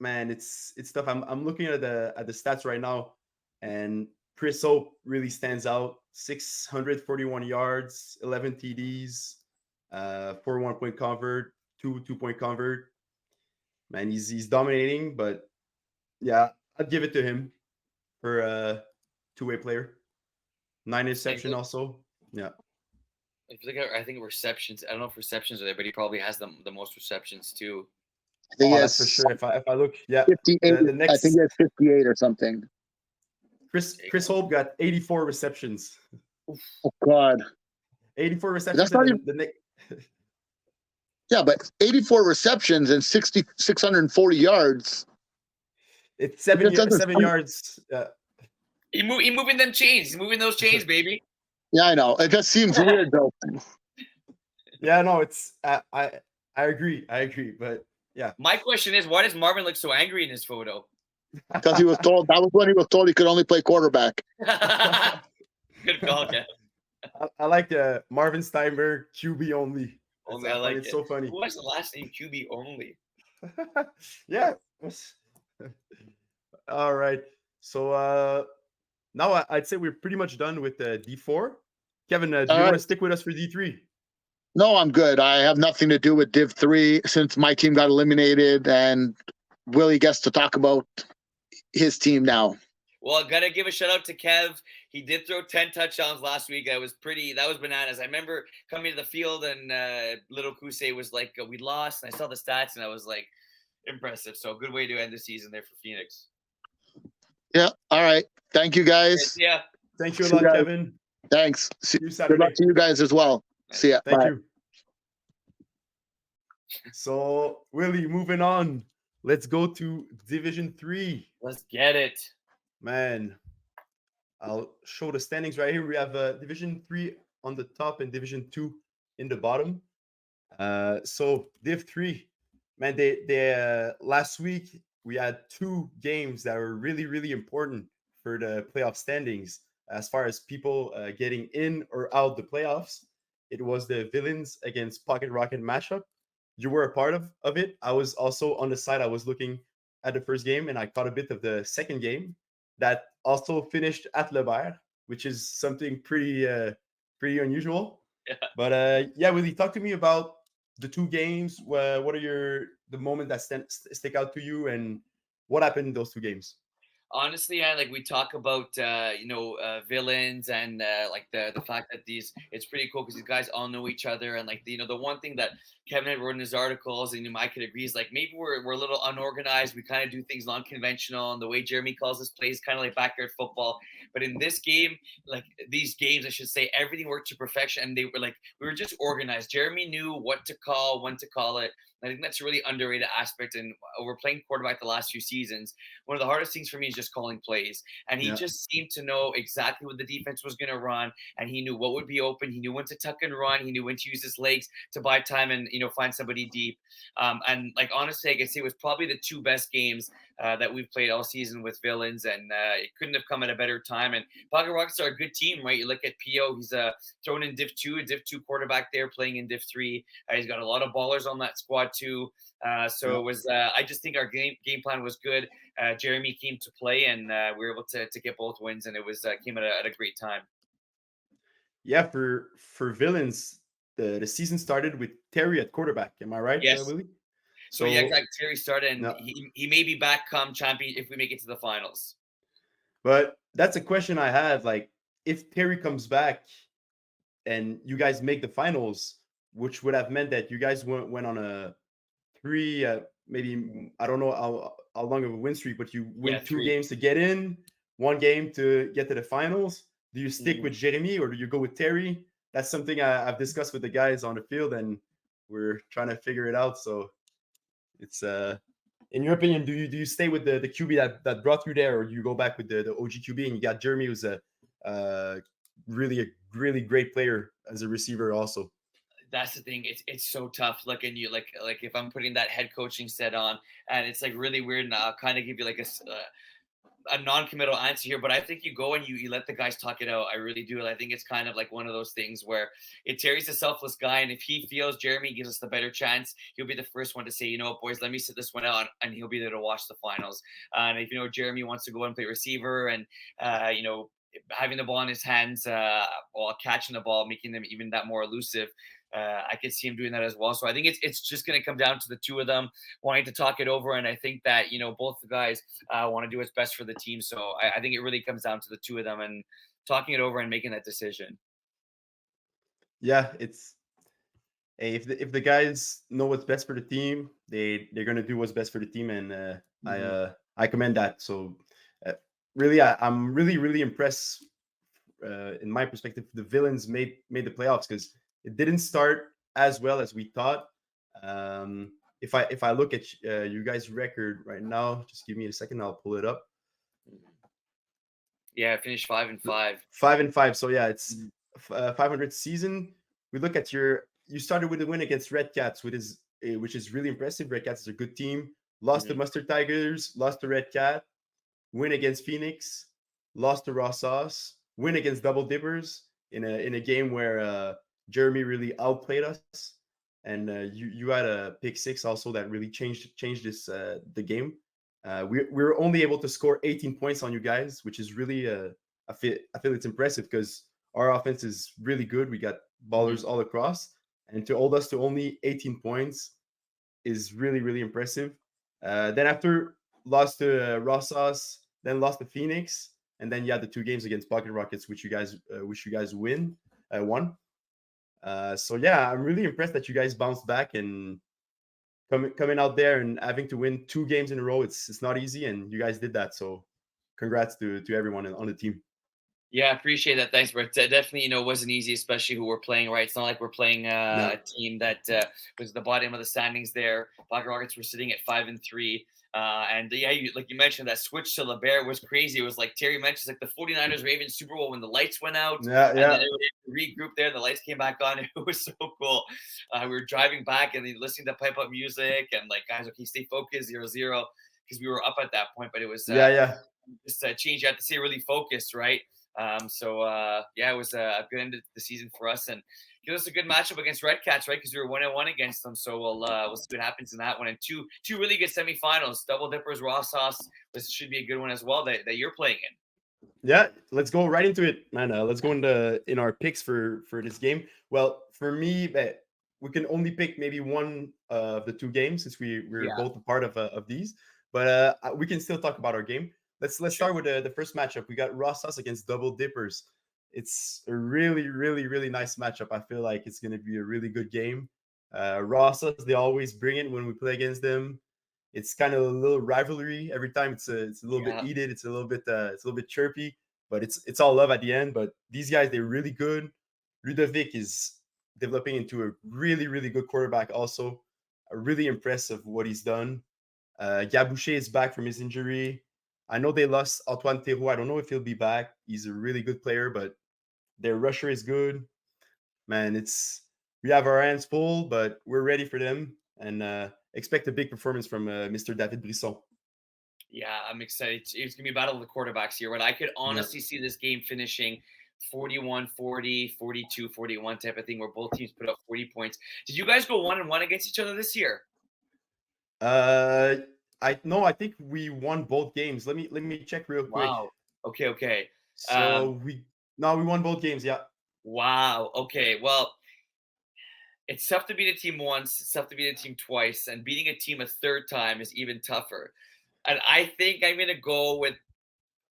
man, it's tough. I'm looking at the stats right now, and Chris Hope really stands out. 641 yards, 11 TDs, 4 1-point convert, 2-point convert. Man, he's dominating, but yeah, I'd give it to him for a two-way player. 9 interception also. Yeah. I think receptions. I don't know if receptions are there, but he probably has the most receptions too. I think that's for sure. If I look, yeah, 58. the next, I think he has 58 or something. Chris Hope got 84 receptions. Oh God, 84 receptions. That's not even, the next. Yeah, but 84 receptions and 640 yards. It's 7 yards. He moving them chains. He's moving those chains, baby. Yeah, I know. It just seems weird though. Yeah, no, it's I agree. But yeah. My question is, why does Marvin look so angry in his photo? Because he was told that was when he was told he could only play quarterback. Good call, Ken. I like Marvin Steinberg, QB only. Only I like it's it. so funny. Who has the last name QB only? Yeah. All right. So now I'd say we're pretty much done with D4. Kevin, do you want to stick with us for D3? No, I'm good. I have nothing to do with Div 3 since my team got eliminated, and Willie gets to talk about his team now. Well, I gotta give a shout out to Kev. He did throw 10 touchdowns last week. That was bananas. I remember coming to the field and little Kusei was like, we lost. And I saw the stats and I was like, impressive. So good way to end the season there for Phoenix. Yeah. All right. Thank you, guys. Yeah. Thank you a lot, Kevin. Thanks. See you Saturday. Good luck to you guys as well. See ya. Thank Bye. you. So, Willie, moving on. Let's go to Division 3. Let's get it. Man, I'll show the standings right here. We have Division 3 on the top and Division 2 in the bottom. So Div 3, man, they last week we had 2 games that were really, really important for the playoff standings as far as people getting in or out the playoffs. It was the Villains against Pocket Rocket matchup. You were a part of it. I was also on the side. I was looking at the first game and I caught a bit of the second game that also finished at Lebert, which is something pretty unusual. Yeah. But yeah, Willie, talk to me about the 2 games. What are the moment that stick out to you, and what happened in those 2 games? Honestly, like we talk about, villains and like the fact that it's pretty cool because these guys all know each other. And like, the one thing that Kevin had wrote in his articles, and Mike could agree, is like maybe we're a little unorganized. We kind of do things non-conventional, and the way Jeremy calls this plays kind of like backyard football. But in this game, like these games, I should say, everything worked to perfection, and they were like, we were just organized. Jeremy knew what to call, when to call it. I think that's a really underrated aspect. And we're playing quarterback the last few seasons. One of the hardest things for me is just calling plays. And he just seemed to know exactly what the defense was going to run. And he knew what would be open. He knew when to tuck and run. He knew when to use his legs to buy time and, find somebody deep. And like, honestly, I can say it was probably the 2 best games that we've played all season with Villains. And it couldn't have come at a better time. And Pocket Rockets are a good team, right? You look at Pio, he's thrown in Div 2, a Div 2 quarterback there playing in Div 3. He's got a lot of ballers on that squad too. So it was, I just think our game plan was good. Jeremy came to play, and we were able to get both wins, and it was came at a great time. Yeah, for Villains, the season started with Terry at quarterback. Am I right, yes. Willie? So yeah, exactly. Terry started, and he may be back come champion if we make it to the finals. But that's a question I had. Like, if Terry comes back and you guys make the finals, which would have meant that you guys went on a 3, maybe, I don't know how long of a win streak, but you win 2 games to get in, 1 game to get to the finals. Do you stick with Jeremy or do you go with Terry? That's something I've discussed with the guys on the field, and we're trying to figure it out. So it's in your opinion, do you stay with the QB that brought you there, or do you go back with the OG QB and you got Jeremy, who's a really great player as a receiver also? That's the thing. It's so tough looking. You like if I'm putting that head coaching set on, and it's like really weird. And I'll kind of give you like a non-committal answer here, but I think you go and you let the guys talk it out. I really do. And I think it's kind of like one of those things where Terry's a selfless guy, and if he feels Jeremy gives us the better chance, he'll be the first one to say, boys, let me sit this one out, and he'll be there to watch the finals. And if Jeremy wants to go and play receiver, and having the ball in his hands while catching the ball, making them even that more elusive. I could see him doing that as well. So I think it's just going to come down to the two of them wanting to talk it over, and I think that both the guys want to do what's best for the team. So I think it really comes down to the two of them and talking it over and making that decision. Yeah, it's hey, if the guys know what's best for the team, they're gonna do what's best for the team, and I commend that. So uh, really, I'm really impressed. In my perspective, the villains made the playoffs because it didn't start as well as we thought. If I look at you guys' record right now, just give me a second, I'll pull it up. Yeah, I finished 5-5. 5-5. So yeah, it's Mhm. 500 season. We look at you started with a win against Red Cats, which is really impressive. Red Cats is a good team. Lost to Mhm. Mustard Tigers, lost to Red Cat, win against Phoenix, lost to Raw Sauce, win against Double Dippers in a game where Jeremy really outplayed us, and you had a pick six also that really changed this the game. We were only able to score 18 points on you guys, which is really I feel it's impressive because our offense is really good. We got ballers Mhm. all across, and to hold us to only 18 points is really impressive. Then after lost to Rosas, then lost to Phoenix, and then you had the two games against Pocket Rockets, which you guys won. So yeah, I'm really impressed that you guys bounced back and coming out there and having to win two games in a row. It's not easy, and you guys did that. So congrats to everyone on the team. Yeah, I appreciate that. Thanks, Brett. Definitely, wasn't easy, especially who we're playing, right? It's not like we're playing Yeah, a team that was the bottom of the standings there. Black Rockets were sitting at 5-3. And yeah, like you mentioned, that switch to LeBert was crazy. It was like Terry mentions, like the 49ers Ravens Super Bowl when the lights went out yeah, and then yeah, it regrouped there. The lights came back on. It was so cool. We were driving back and then listening to pipe up music and like, guys, okay, stay focused, 0-0, because we were up at that point. But it was yeah, yeah. just a change. You have to stay really focused, right? Yeah, it was a good end of the season for us, and give us a good matchup against Red Cats, right? Because we were 1-1 against them. So we'll see what happens in that one. And two really good semifinals. Double Dippers, Raw Sauce. This should be a good one as well that you're playing in. Yeah, let's go right into it, man. Let's go in our picks for this game. Well, for me, we can only pick maybe one of the two games since we're Yeah, both a part of these, but we can still talk about our game. Let's sure. start with the first matchup. We got Rossas against Double Dippers. It's a really nice matchup. I feel like it's going to be a really good game. Rossas, they always bring it when we play against them. It's kind of a little rivalry every time. It's a little bit Yeah. heated. It's a little bit chirpy, but it's all love at the end. But these guys, they're really good. Ludovic is developing into a really good quarterback. Also, really impressive what he's done. Gabouche is back from his injury. I know they lost Antoine Théroux. I don't know if he'll be back. He's a really good player, but their rusher is good. Man, we have our hands full, but we're ready for them and expect a big performance from Mr. David Brisson. Yeah, I'm excited. It's going to be a battle of the quarterbacks here, but I could Yeah. honestly see this game finishing 41-40, 42-41 type of thing where both teams put up 40 points. Did you guys go 1-1 against each other this year? Uh, I no, I think we won both games. Let me check real quick. Wow. Okay, okay. So Um, we won both games. Yeah, wow. Okay. Well, it's tough to beat a team once, it's tough to beat a team twice, and beating a team a third time is even tougher. And I think I'm gonna go with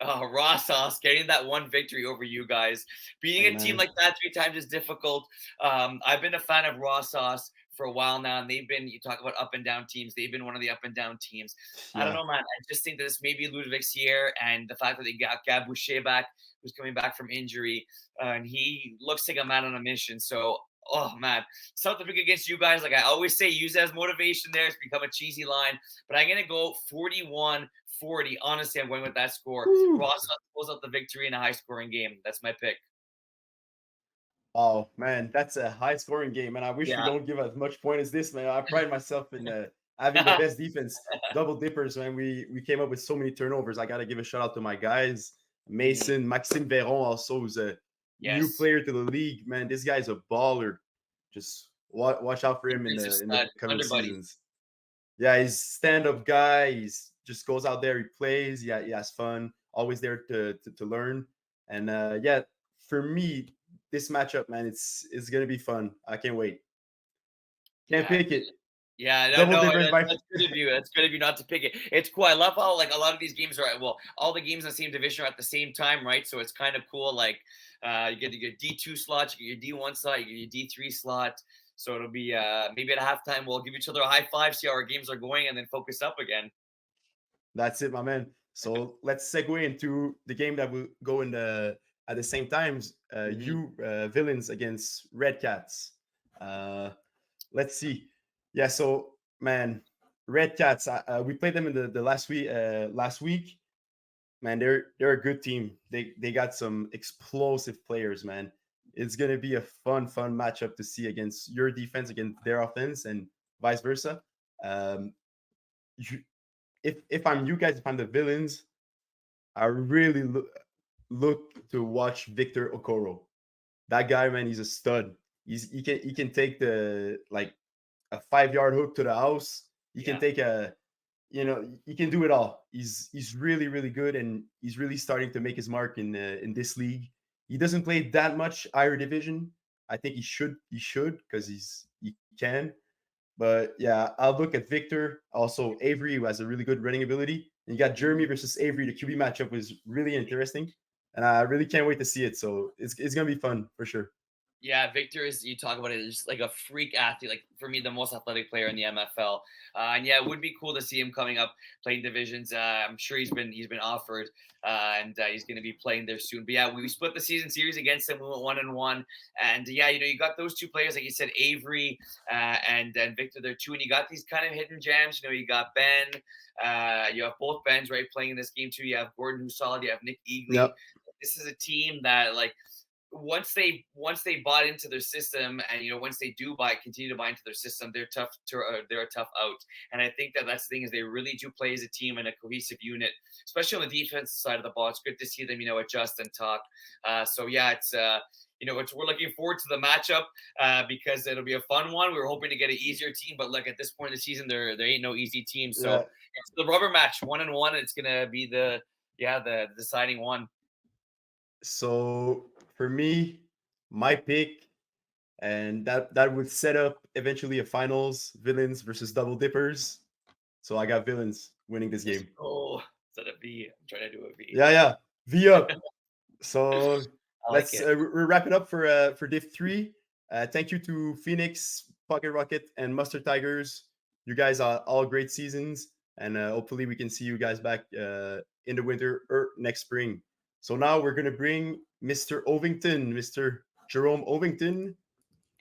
Raw Sauce getting that one victory over you guys. Beating hey a team man. like that three times is difficult. I've been a fan of Raw Sauce for a while now, and you talk about up and down teams. They've been one of the up and down teams. I don't Yeah, know, man. I just think that this may be Ludwig's year, and the fact that they got Gab Boucher back, who's coming back from injury, and he looks like a man on a mission. So, oh man, something big against you guys. Like I always say, use it as motivation there. It's become a cheesy line, but I'm gonna go 41-40. Honestly, I'm going with that score. woo. Ross pulls out the victory in a high scoring game. That's my pick. Oh man, that's a high scoring game, and I wish we Yeah. don't give as much point as this, man. I pride myself in having the best defense. Double dippers, man. We came up with so many turnovers. I gotta give a shout out to my guys, Mhm. Mason, Maxime Veron, also who's a new Yes. player to the league. Man, this guy's a baller. Just watch out for him in Defensive the stud. coming Underbuddy. seasons. Yeah, he's stand up guy. He's just goes out there, he plays. Yeah, he has fun. Always there to learn. And yeah, for me, this matchup, man, it's gonna be fun. I can't wait. Can't Yeah, pick it. yeah, no, Double no, dippers by. that's good of you. That's good of you not to pick it. It's cool. I love how like a lot of these games are well, all the games in the same division are at the same time, right? So it's kind of cool. Like you get your D2 slot, you get your D1 slot, you get your D3 slot. So it'll be maybe at halftime we'll give each other a high five, see how our games are going, and then focus up again. That's it, my man. So let's segue into the game that will go in the at the same times. You villains against Red Cats. Let's see. Yeah, so man, Red Cats. We played them in the last week. Last week, man, they're a good team. They got some explosive players, man. It's gonna be a fun matchup to see against your defense against their offense and vice versa. Um, you, if I'm you guys, if I'm the villains, I really look to watch Victor Okoro. That guy, man, he's a stud. He can take the like a 5 yard hook to the house. He can take a he can do it all. He's really good, and he's really starting to make his mark in this league. He doesn't play that much higher division. I think he should because he can. But yeah, I'll look at Victor. Also, Avery, who has a really good running ability. And you got Jeremy versus Avery. The QB matchup was really interesting. And I really can't wait to see it. So it's gonna be fun for sure. Yeah, Victor is you talk about it is like a freak athlete. Like for me, the most athletic player in the MFL. And yeah, it would be cool to see him coming up playing divisions. I'm sure he's been offered, and he's going to be playing there soon. But yeah, we split the season series against him. We went 1-1, and yeah, you got those two players like you said, Avery and Victor there too. And you got these kind of hidden gems. You got Ben. You have both Bens right playing in this game too. You have Gordon who's solid. You have Nick Eagley. Yep. This is a team that like once they bought into their system, and once they continue to buy into their system, they're they're a tough out. And I think that's the thing is they really do play as a team and a cohesive unit, especially on the defensive side of the ball. It's good to see them adjust and talk. So yeah, we're looking forward to the matchup because it'll be a fun one. We were hoping to get an easier team, but look, at this point in the season, there ain't no easy team. So it's the rubber match, 1-1. It's gonna be the deciding one. So for me, my pick, and that would set up eventually a finals villains versus double dippers. So I got villains winning this game. Oh, is that a V? I'm trying to do a V. Yeah, V up. So let's wrap it up for Div 3. Thank you to Phoenix, Pocket Rocket, and Mustard Tigers. You guys are all great seasons, and hopefully we can see you guys back in the winter or next spring. So now we're gonna bring Mr. Ovington, Mr. Jerome Ovington.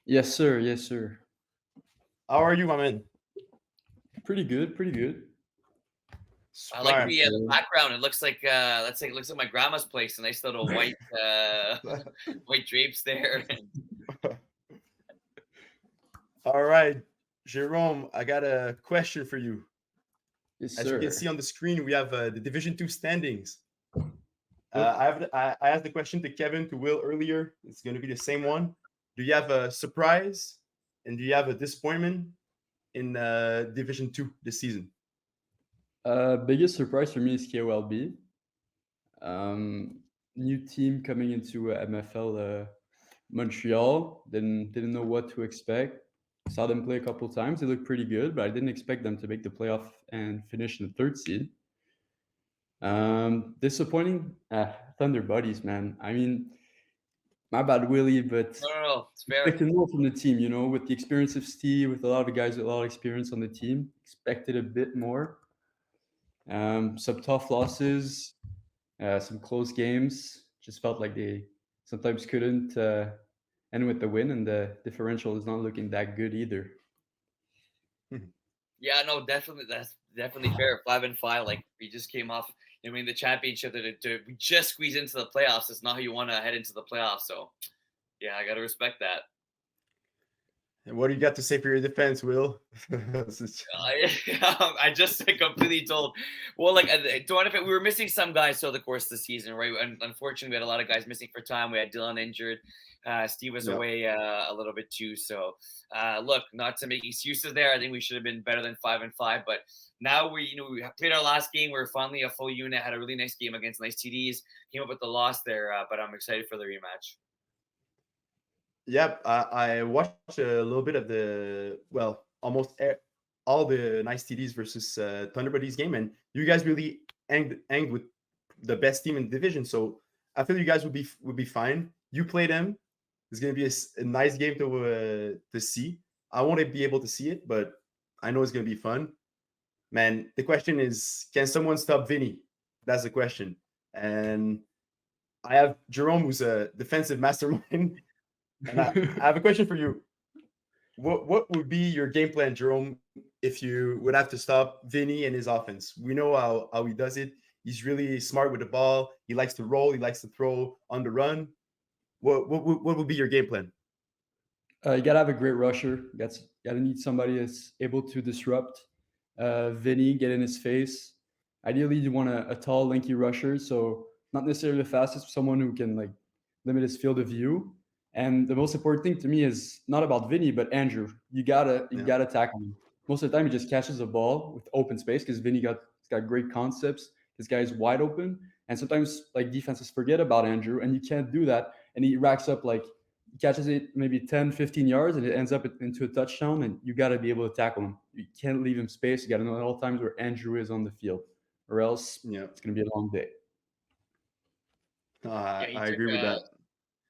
Yes, sir. Yes, sir. How are you, my man? Pretty good. I like the background. It looks like my grandma's place. A nice little white white drapes there. All right, Jerome, I got a question for you. Yes, As sir. you can see on the screen, we have the Division 2 standings. I asked the question to Kevin, to Will earlier. It's going to be the same one. Do you have a surprise and do you have a disappointment in Division 2 this season? Biggest surprise for me is KOLB. New team coming into MFL Montreal. Didn't know what to expect. Saw them play a couple times. They looked pretty good, but I didn't expect them to make the playoff and finish in the third seed. Disappointing. Thunder Buddies, man. I mean, my bad, Willie, but no, it's fair. Expected more from the team, with the experience of Steve, with a lot of guys with a lot of experience on the team. Expected a bit more. Some tough losses, some close games. Just felt like they sometimes couldn't end with the win, and the differential is not looking that good either. Yeah, no, definitely. That's definitely fair. 5-5, like we just came off. The championship. We just squeeze into the playoffs. It's not how you want to head into the playoffs. So, yeah, I got to respect that. What do you got to say for your defense, Will? I just completely told. Well, like to we were missing some guys throughout the course of the season, right? And unfortunately, we had a lot of guys missing for time. We had Dylan injured. Steve was Yeah. away a little bit too. So, look, not to make excuses there. I think we should have been better than 5-5. But now we played our last game. We're finally a full unit. Had a really nice game against Nice TDs. Came up with the loss there, but I'm excited for the rematch. Yep, I watched a little bit of almost all the Nice TDs versus Thunder Buddies game, and you guys really anged with the best team in the division. So I feel you guys would be fine. You play them. It's gonna be a nice game to see. I won't be able to see it, but I know it's gonna be fun. Man, the question is, can someone stop Vinny? That's the question. And I have Jerome, who's a defensive mastermind. And I have a question for you. What would be your game plan, Jerome, if you would have to stop Vinny and his offense? We know how he does it. He's really smart with the ball. He likes to roll. He likes to throw on the run. What would be your game plan? You gotta have a great rusher. You gotta need somebody that's able to disrupt Vinny, get in his face. Ideally, you want a tall, lanky rusher, so not necessarily the fastest, someone who can like limit his field of view. And the most important thing to me is not about Vinny, but Andrew. You gotta tackle him. Most of the time, he just catches the ball with open space because Vinny got great concepts. This guy is wide open, and sometimes like defenses forget about Andrew, and you can't do that. And he racks up like he catches it maybe 10, 15 yards, and it ends up into a touchdown. And you got to be able to tackle him. You can't leave him space. You got to know at all times where Andrew is on the field, or else it's gonna be a long day. I agree with that.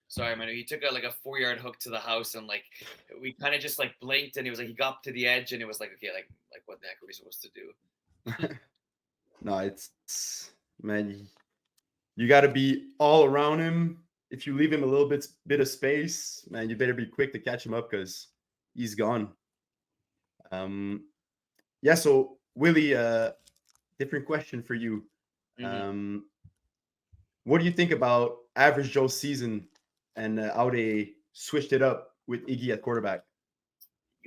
Sorry, man. He took like a 4-yard hook to the house, and like we kind of just like blinked, and he was like he got up to the edge, and it was like okay, like what the heck are we supposed to do? No, it's man, you got to be all around him. If you leave him a little bit of space, man, you better be quick to catch him up because he's gone. Yeah. So Willie, different question for you. Mm-hmm. What do you think about Average Joe's season and how they switched it up with Iggy at quarterback?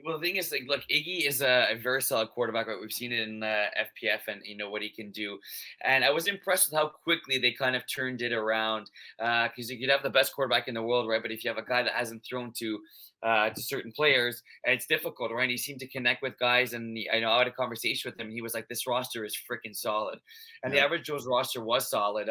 Well, the thing is, like, look, Iggy is a very solid quarterback. Right? We've seen it in FPF, and what he can do. And I was impressed with how quickly they kind of turned it around. Because you could have the best quarterback in the world, right? But if you have a guy that hasn't thrown to certain players, it's difficult, right? And he seemed to connect with guys, and I know I had a conversation with him. He was like, "This roster is freaking solid," and the Average Joe's roster was solid.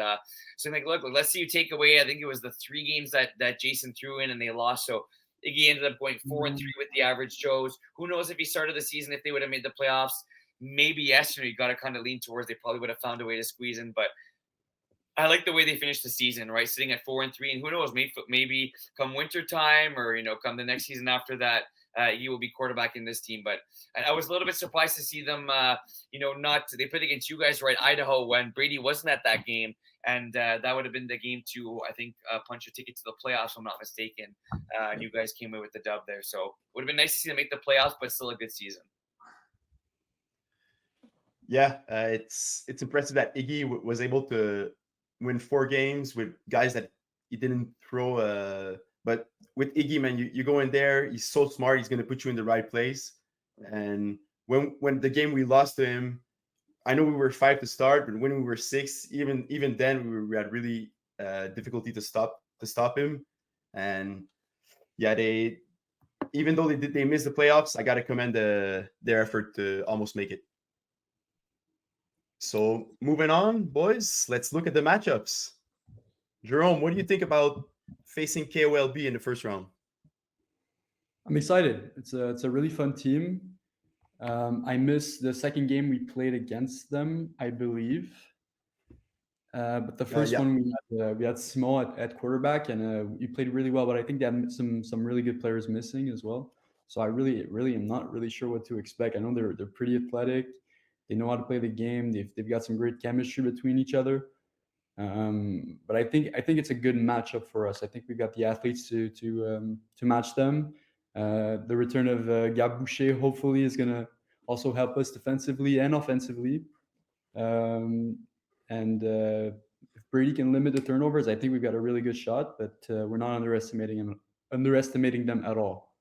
So I'm like, look, let's see you take away. I think it was the 3 games that Jason threw in, and they lost. So Iggy ended up going 4-3 with the Average Joes. Who knows if he started the season, if they would have made the playoffs? Maybe yesterday, you got to kind of lean towards they probably would have found a way to squeeze in. But I like the way they finished the season, right? Sitting at 4-3, and who knows, maybe come winter time or come the next season after that, he will be quarterbacking this team. But I was a little bit surprised to see them, they played against you guys, right? Idaho, when Brady wasn't at that game. And that would have been the game to, I think, punch a ticket to the playoffs, if I'm not mistaken. And you guys came away with the dub there. So it would have been nice to see them make the playoffs, but still a good season. Yeah, it's impressive that Iggy was able to win 4 games with guys that he didn't throw. But with Iggy, man, you go in there, he's so smart. He's going to put you in the right place. And when the game we lost to him, I know we were 5 to start, but when we were 6, even then we had really difficulty to stop him. And yeah, even though they missed the playoffs, I got to commend their effort to almost make it. So moving on, boys, let's look at the matchups. Jerome, what do you think about facing KOLB in the first round? I'm excited. It's a really fun team. I missed the second game we played against them, I believe. But the first one we had Simon at quarterback, and we played really well. But I think they had some really good players missing as well. So I really am not really sure what to expect. I know they're pretty athletic. They know how to play the game. They've got some great chemistry between each other. But I think it's a good matchup for us. I think we've got the athletes to match them. The return of Gab Boucher hopefully is going to also help us defensively and offensively. And if Brady can limit the turnovers, I think we've got a really good shot. But we're not underestimating them at all.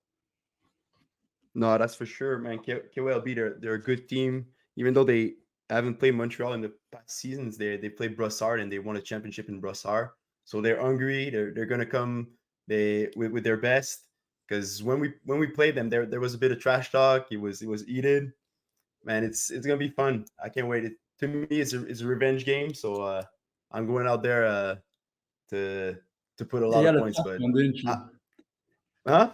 No, that's for sure, man. KOLB, they're a good team. Even though they haven't played Montreal in the past seasons, they played Brossard and they won a championship in Brossard. So they're hungry. They're gonna come with their best. Because when we played them, there was a bit of trash talk. It was heated. Man, it's gonna be fun. I can't wait. To me, it's a revenge game. So I'm going out there to put a You lot had of a points. tough But one, didn't you? huh?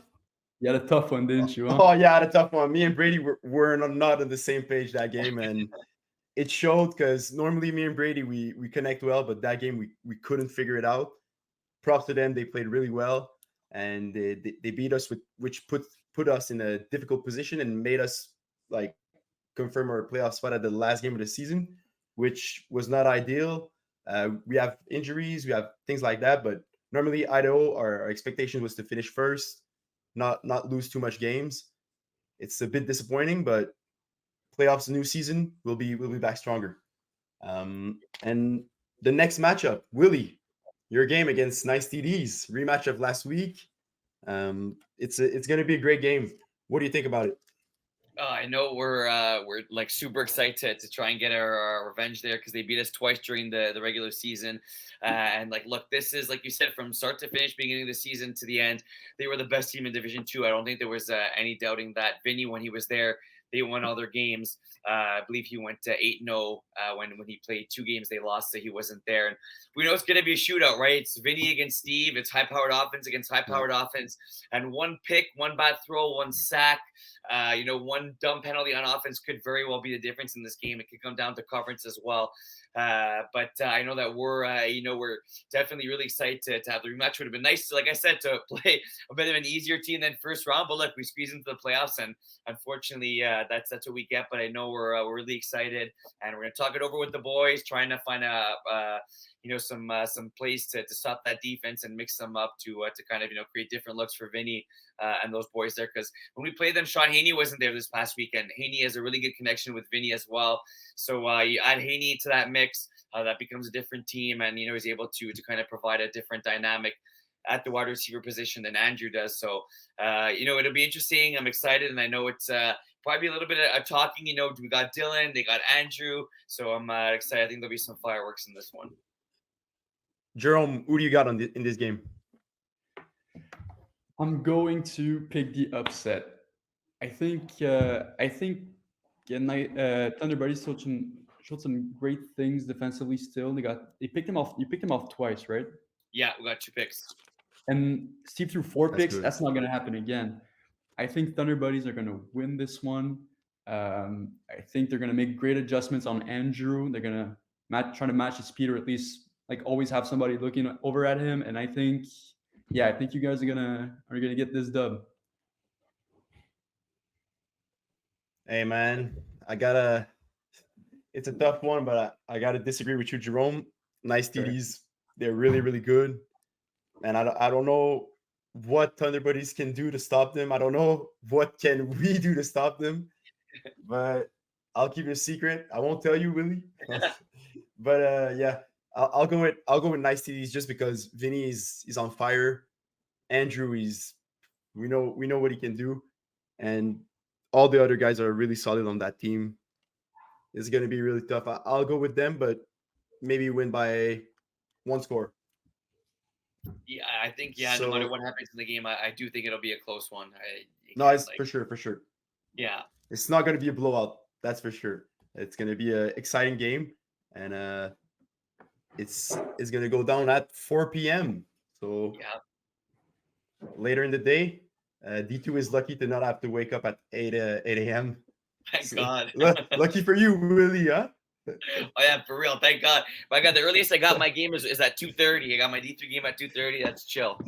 You had a tough one, didn't you? Huh? Oh yeah, I had a tough one. Me and Brady were not on the same page that game, and it showed because normally me and Brady we connect well, but that game we couldn't figure it out. Props to them, they played really well, and they beat us, which put us in a difficult position and made us like confirm our playoff spot at the last game of the season, which was not ideal. We have injuries, we have things like that, but normally Idaho, our expectation was to finish first, not lose too much games. It's a bit disappointing, but playoffs, new season, we'll be back stronger. And the next matchup, Willie, your game against Nice TDs, rematch of last week. It's going to be a great game. What do you think about it? I know we're like super excited to try and get our revenge there because they beat us twice during the regular season, and like look, this is like you said from start to finish, beginning of the season to the end, they were the best team in Division Two. I don't think there was any doubting that. Vinny, when he was there, they won all their games. I believe he went to 8-0 when he played 2 games. They lost, so he wasn't there. And we know it's going to be a shootout, right? It's Vinny against Steve. It's high-powered offense against high-powered offense, and one pick, one bad throw, one sack. One dumb penalty on offense could very well be the difference in this game. It could come down to conference as well. But I know that we're definitely really excited to have the rematch. Would have been nice, like I said, to play a bit of an easier team than first round. But look, we squeezed into the playoffs, and unfortunately, that's what we get. But I know we're really excited, and we're gonna talk it over with the boys, trying to find some plays to stop that defense and mix them up to kind of create different looks for Vinny and those boys there. Because when we played them, Sean Haney wasn't there this past weekend. Haney has a really good connection with Vinny as well. So you add Haney to that mix, that becomes a different team, and he's able to kind of provide a different dynamic at the wide receiver position than Andrew does. So it'll be interesting. I'm excited, and I know it's probably a little bit of talking. We got Dylan, they got Andrew, so I'm excited. I think there'll be some fireworks in this one. Jerome, who do you got in this game? I'm going to pick the upset. I think Thunder Buddies showed some great things defensively. Still, they picked him off. You picked him off twice, right? Yeah, we got 2 picks. And Steve threw 4 picks. Good. That's not going to happen again. I think Thunder Buddies are going to win this one. I think they're going to make great adjustments on Andrew. They're going to try to match his speed, or at least like always have somebody looking over at him. And I think you guys are gonna get this dub. Hey man, it's a tough one, but I gotta disagree with you, Jerome. Nice TDs, they're really, really good. And I don't know what Thunder Buddies can do to stop them. I don't know what can we do to stop them. But I'll keep it a secret. I won't tell you, Willie. But yeah, I'll go with nice TDs just because Vinny is on fire. Andrew we know what he can do, and all the other guys are really solid on that team. It's gonna be really tough. I'll go with them, but maybe win by 1 score. Yeah, I think no matter what happens in the game, I do think it'll be a close one. It's for sure. Yeah, it's not gonna be a blowout. That's for sure. It's gonna be an exciting game, and it's gonna go down at 4 p.m. So yeah. Later in the day, D2 is lucky to not have to wake up at 8 a.m. Thank God. Lucky for you, Willie, huh? Oh yeah, for real. Thank God. My God, the earliest I got my game is at 2:30. I got my D3 game at 2:30. That's chill.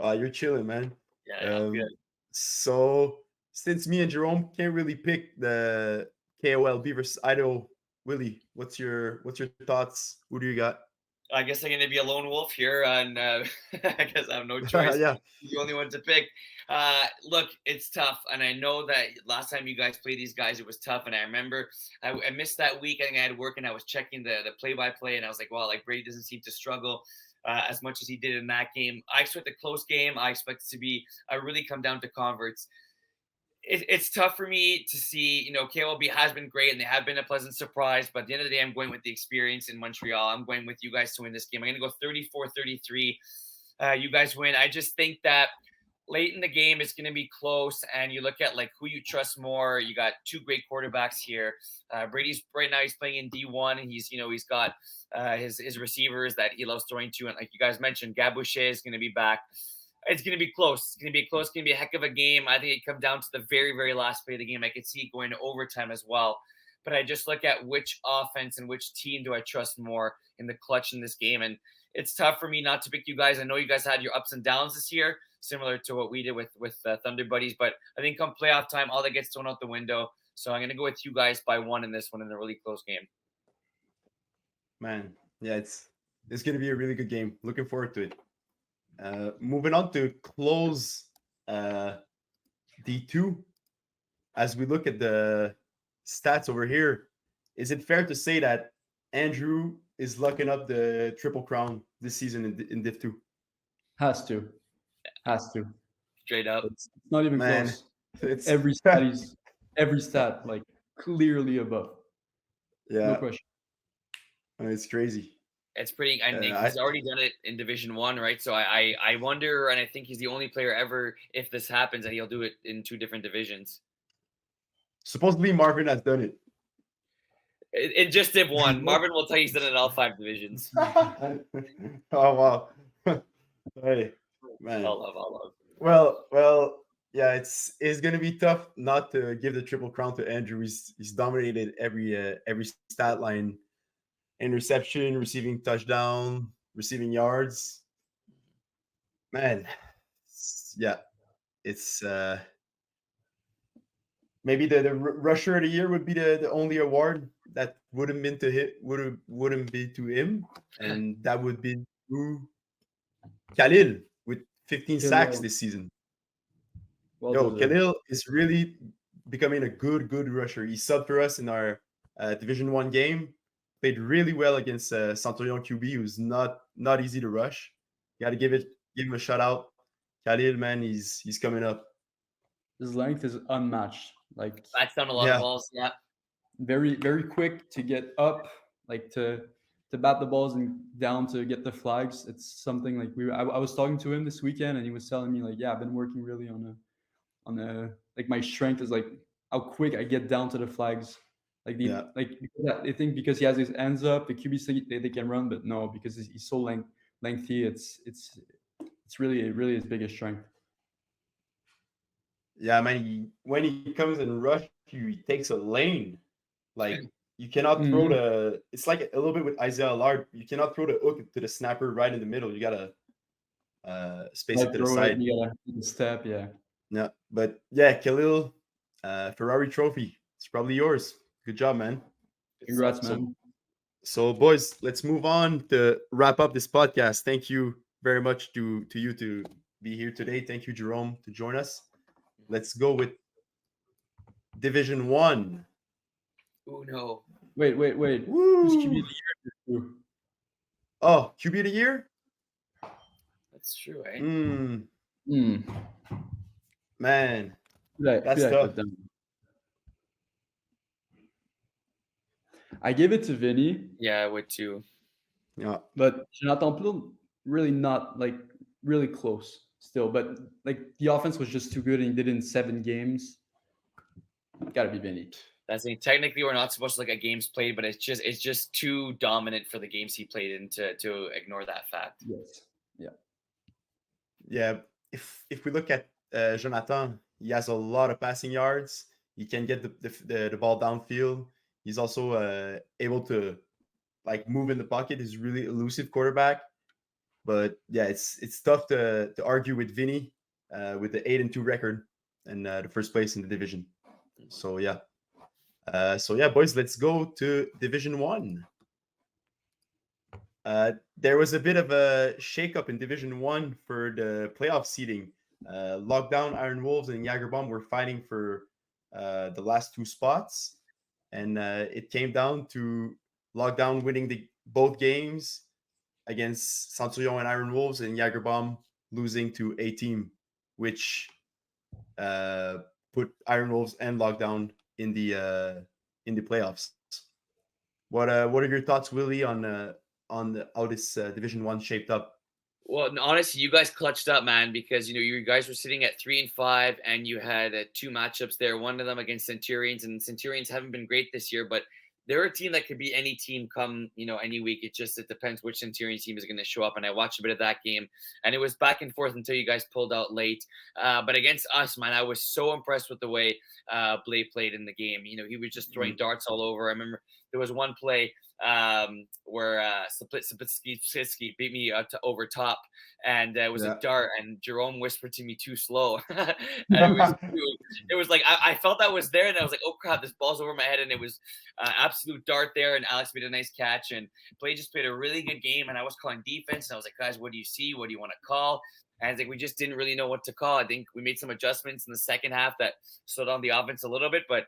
You're chilling, man. Yeah, good. So since me and Jerome can't really pick the KOLB versus Idaho, Willie, what's your thoughts? Who do you got? I guess I'm going to be a lone wolf here, and I guess I have no choice. Yeah. The only one to pick. Look, it's tough, and I know that last time you guys played these guys, it was tough, and I remember I missed that week. I think I had work, and I was checking the play-by-play, and I was like, well, like Brady doesn't seem to struggle as much as he did in that game. I expect a close game. I expect it to be really come down to converts. It's tough for me to see. KLB has been great and they have been a pleasant surprise. But at the end of the day, I'm going with the experience in Montreal. I'm going with you guys to win this game. I'm going to go 34-33. You guys win. I just think that late in the game it's going to be close, and you look at like who you trust more. You got two great quarterbacks here. Brady's right now, he's playing in D1, and he's got his receivers that he loves throwing to, and like you guys mentioned, Gabouche is going to be back. It's going to be close. It's going to be close. It's going to be a heck of a game. I think it comes down to the very, very last play of the game. I could see it going to overtime as well. But I just look at which offense and which team do I trust more in the clutch in this game. And it's tough for me not to pick you guys. I know you guys had your ups and downs this year, similar to what we did with Thunder Buddies. But I think come playoff time, all that gets thrown out the window. So I'm going to go with you guys by one in this one in a really close game. Man, yeah, it's going to be a really good game. Looking forward to it. Moving on to close D2. As we look at the stats over here, is it fair to say that Andrew is locking up the Triple Crown this season in Div 2? Has to. Straight up. It's not even Man, close. it's Every stat like clearly above. yeah, No question. it's crazy. It's pretty. I think he's already done it in Division 1, right? So I wonder, and I think he's the only player ever, if this happens, that he'll do it in 2 different divisions. Supposedly Marvin has done it. In just Div 1. Marvin will tell you he's done it in all 5 divisions. Oh wow. Hey, man. All love. Well, yeah, it's gonna be tough not to give the Triple Crown to Andrew. He's dominated every stat line. Interception, receiving touchdown, receiving yards. Man, yeah, it's maybe the rusher of the year would be the only award that wouldn't be to him, and that would be to Khalil with 15 sacks this season. Well, Khalil is really becoming a good rusher. He subbed for us in our Division 1 game. Played really well against Centurion QB, who's not easy to rush. You got to give him a shout out. Khalil, man, he's coming up. his length is unmatched. Like That's down a lot of balls. Yeah. very, very quick to get up, like to bat the balls and down to get the flags. It's something like I was talking to him this weekend, and he was telling me like, yeah, I've been working really on like my strength is like how quick I get down to the flags. Like they think because he has his hands up, the QBs think they can run, but no, because he's so lengthy. It's really his biggest strength. Yeah, man. When he comes and rush you, he takes a lane. Like you cannot throw it's like a little bit with Isaiah Allard. You cannot throw the hook to the snapper right in the middle. You gotta space it to the side. You gotta step, yeah. Yeah, but yeah, Khalil, Ferrari trophy. It's probably yours. Good job, man. Congrats, man. So, boys, let's move on to wrap up this podcast. Thank you very much to you to be here today. Thank you, Jerome, to join us. Let's go with Division 1. Oh, no. Wait. Woo. Who's QB of the year? Oh, QB of the year? That's true, eh? Man, that's tough. I give it to Vinny. Yeah, I would too. Yeah. But Jonathan Plum, really not like really close still. But like the offense was just too good and he did it in 7 games. Gotta be Vinny. That's the thing. Technically, we're not supposed to look at games played, but it's just too dominant for the games he played in to ignore that fact. Yes. Yeah. Yeah. If we look at Jonathan, he has a lot of passing yards. He can get the ball downfield. He's also able to like move in the pocket. He's really elusive quarterback. But yeah, it's tough to argue with Vinny with the 8-2 record and the first place in the division. So yeah, boys, let's go to Division 1. There was a bit of a shakeup in Division 1 for the playoff seeding. Lockdown, Iron Wolves, and Jagerbomb were fighting for the last 2 spots. And it came down to Lockdown winning both games against Centurion and Iron Wolves, and Jagerbomb losing to A-Team, which put Iron Wolves and Lockdown in the playoffs. What are your thoughts, Willie, on how this Division One shaped up? Well, honestly, you guys clutched up, man, because you guys were sitting at 3-5, and you had two matchups there. One of them against Centurions, and Centurions haven't been great this year, but they're a team that could be any team come any week. It depends which Centurions team is going to show up. And I watched a bit of that game, and it was back and forth until you guys pulled out late. But against us, man, I was so impressed with the way Blay played in the game. He was just throwing darts all over. I remember there was one play where Sapitsky beat me over top, and it was a dart, and Jerome whispered to me too slow. And it was like I felt that was there, and I was like, oh crap, this ball's over my head, and it was absolute dart there, and Alex made a nice catch, and Blay just played a really good game, and I was calling defense, and I was like, guys, what do you see? What do you want to call? And I think we just didn't really know what to call. I think we made some adjustments in the second half that slowed down the offense a little bit, but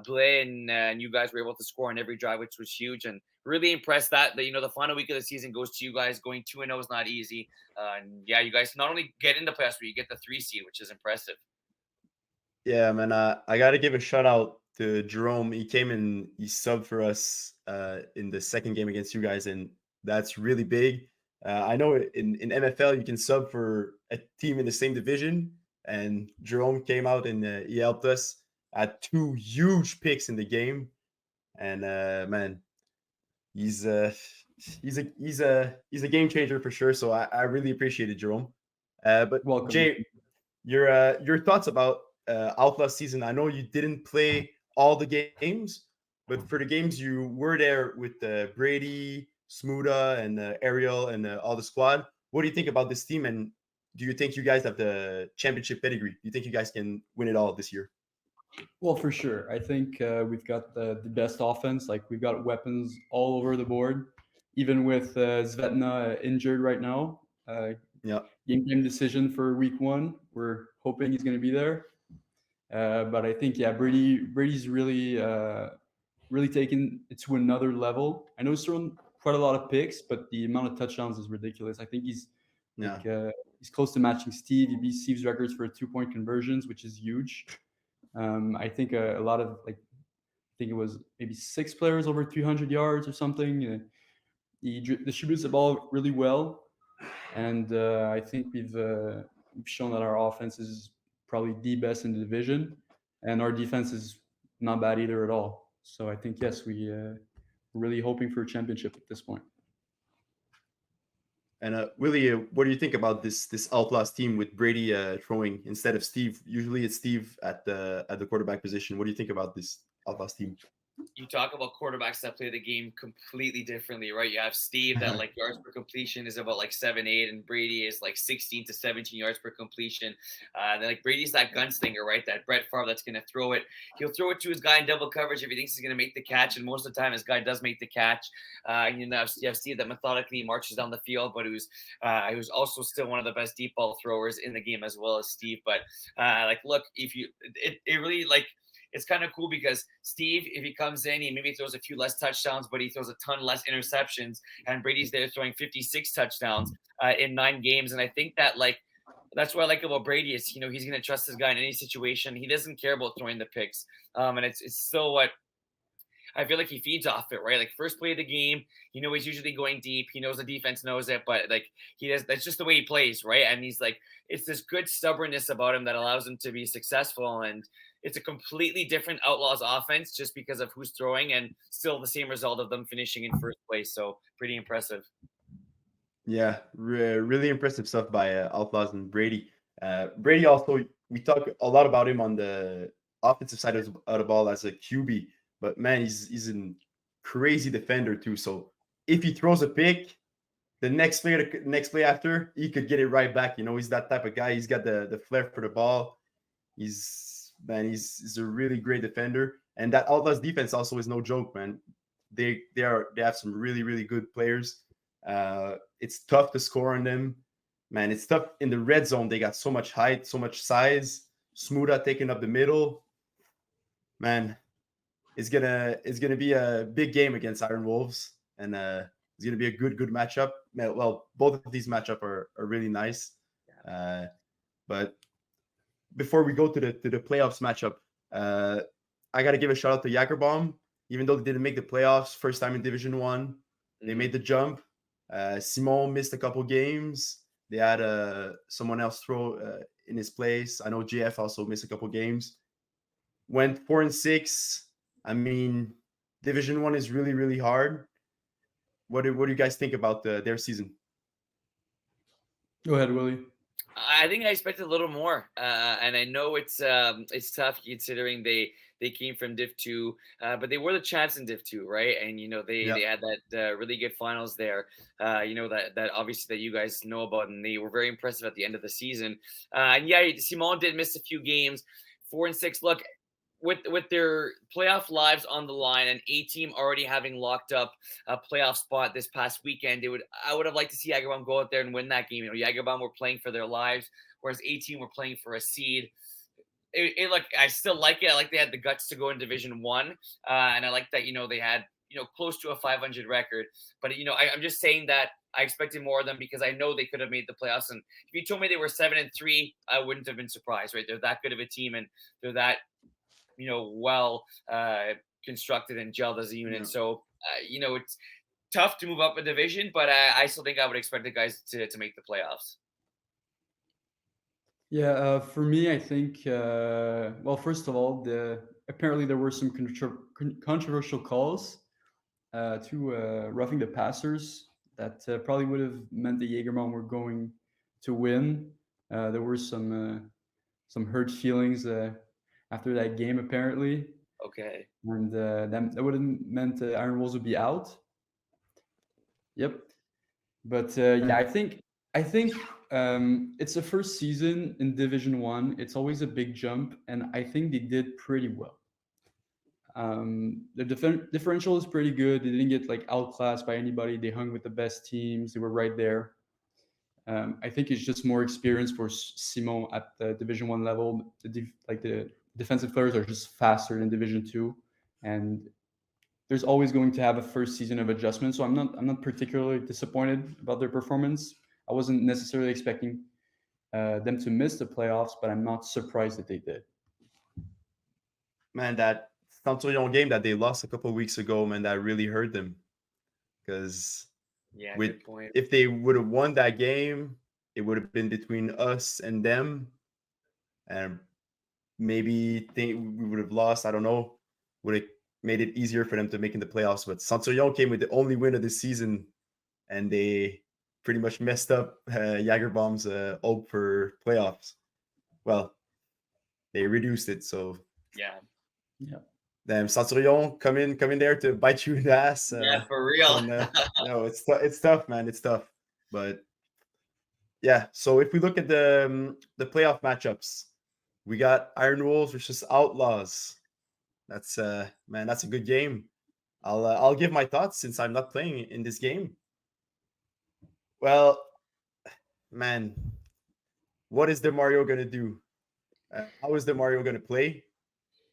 Blay and you guys were able to score on every drive, which was huge, and really impressed that the final week of the season goes to you guys. Going 2-0 is not easy, and yeah, you guys not only get in the playoffs, but you get the 3 seed, which is impressive. Yeah, man. I got to give a shout out to Jerome. He came and he subbed for us in the second game against you guys, and that's really big. I know in MFL you can sub for a team in the same division, and Jerome came out and he helped us at 2 huge picks in the game, and man, he's a game changer for sure. So I really appreciate it, Jerome. But Welcome. Jay, your thoughts about Outlaw season? I know you didn't play all the games, but for the games you were there with Brady, Smuda, and Ariel, and all the squad, what do you think about this team? And do you think you guys have the championship pedigree? Do you think you guys can win it all this year? Well, for sure. I think we've got the best offense. Like, we've got weapons all over the board. Even with Zvetna injured right now, game decision for week 1. We're hoping he's going to be there. But I think, Brady's really taken it to another level. I know he's thrown quite a lot of picks, but the amount of touchdowns is ridiculous. I think he's close to matching Steve. He beat Steve's records for 2-point conversions, which is huge. I think a lot of I think it was maybe 6 players over 300 yards or something. He distributes the ball really well, and I think we've shown that our offense is probably the best in the division, and our defense is not bad either at all. So I think yes, we're really hoping for a championship at this point. And Willie, what do you think about this Outlaws team with Brady throwing instead of Steve? Usually it's Steve at the quarterback position. What do you think about this Outlaws team? You talk about quarterbacks that play the game completely differently, right? You have Steve that like yards per completion is about like 7-8, and Brady is like 16 to 17 yards per completion. Then like Brady's that gunslinger, right? That Brett Favre that's going to throw it. He'll throw it to his guy in double coverage if he thinks he's going to make the catch, and most of the time his guy does make the catch. You have Steve that methodically marches down the field, but he was also still one of the best deep ball throwers in the game as well as Steve. But look, if you it really like. It's kind of cool because Steve, if he comes in, he maybe throws a few less touchdowns, but he throws a ton less interceptions. And Brady's there throwing 56 touchdowns in 9 games. And I think that that's what I like about Brady is, he's going to trust his guy in any situation. He doesn't care about throwing the picks. And it's still what I feel like he feeds off it, right? Like first play of the game, he's usually going deep. He knows the defense knows it, but that's just the way he plays, right? And he's it's this good stubbornness about him that allows him to be successful. And it's a completely different Outlaws offense just because of who's throwing, and still the same result of them finishing in first place. So pretty impressive. Yeah, really impressive stuff by Outlaws and Brady. Brady also, we talk a lot about him on the offensive side of the ball as a QB, but man, he's a crazy defender too. So if he throws a pick, the next play after, he could get it right back. He's that type of guy. He's got the flair for the ball. He's a really great defender, and that Outlaws defense also is no joke, man. They have some really, really good players. It's tough to score on them, man. It's tough in the red zone. They got so much height, so much size. Smuda taking up the middle, man. It's gonna be a big game against Iron Wolves, and it's gonna be a good matchup. Well, both of these matchups are really nice, but before we go to the playoffs matchup, I got to give a shout out to Jagerbomb. Even though they didn't make the playoffs, first time in Division One, they made the jump. Simon missed a couple games. They had someone else throw in his place. I know GF also missed a couple games. Went 4-6. I mean, Division One is really, really hard. What do you guys think about their season? Go ahead, Willie. I think I expected a little more, and I know it's tough considering they came from Div 2, but they were the champs in Div 2, right? And they had that really good finals there. That obviously that you guys know about, and they were very impressive at the end of the season. And yeah, Simon did miss a few games, 4-6. Look, with their playoff lives on the line and A-Team already having locked up a playoff spot this past weekend, I would have liked to see Jagerbomb go out there and win that game. Jagerbomb were playing for their lives, whereas A-Team were playing for a seed. I still like it. I like they had the guts to go in Division 1, and I like that they had close to a 500 record. But I'm just saying that I expected more of them because I know they could have made the playoffs. And if you told me they were 7-3, I wouldn't have been surprised. Right? They're that good of a team, and they're that well constructed and gelled as a unit. Yeah. So it's tough to move up a division, but I still think I would expect the guys to make the playoffs. Yeah, for me, I think. Well, first of all, apparently there were some controversial calls to roughing the passers that probably would have meant the Jagerbomb were going to win. There were some hurt feelings after that game, apparently. Okay. And that would have meant Iron Wolves would be out. Yep. But yeah, I think it's the first season in Division 1. It's always a big jump, and I think they did pretty well. The differential is pretty good. They didn't get outclassed by anybody. They hung with the best teams. They were right there. I think it's just more experience for Simon at the Division 1 level. The defensive players are just faster than Division 2, and there's always going to have a first season of adjustment. So I'm not particularly disappointed about their performance. I wasn't necessarily expecting them to miss the playoffs, but I'm not surprised that they did. Man, that Centurion game that they lost a couple of weeks ago, man, that really hurt them. Because good point. if they would have won that game, it would have been between us and them, and maybe we would have lost. I don't know. Would have made it easier for them to make in the playoffs. But Centurion came with the only win of the season, and they pretty much messed up Jagerbomb's hope for playoffs. Well, they reduced it. So yeah. Damn, Centurion come in there to bite you in the ass. Yeah, for real. And, no, it's tough, man. It's tough. But yeah, so if we look at the playoff matchups, we got Iron Wolves versus Outlaws. That's man, that's a good game. I'll give my thoughts since I'm not playing in this game. Well, man, what is DeMario gonna do? How is DeMario gonna play?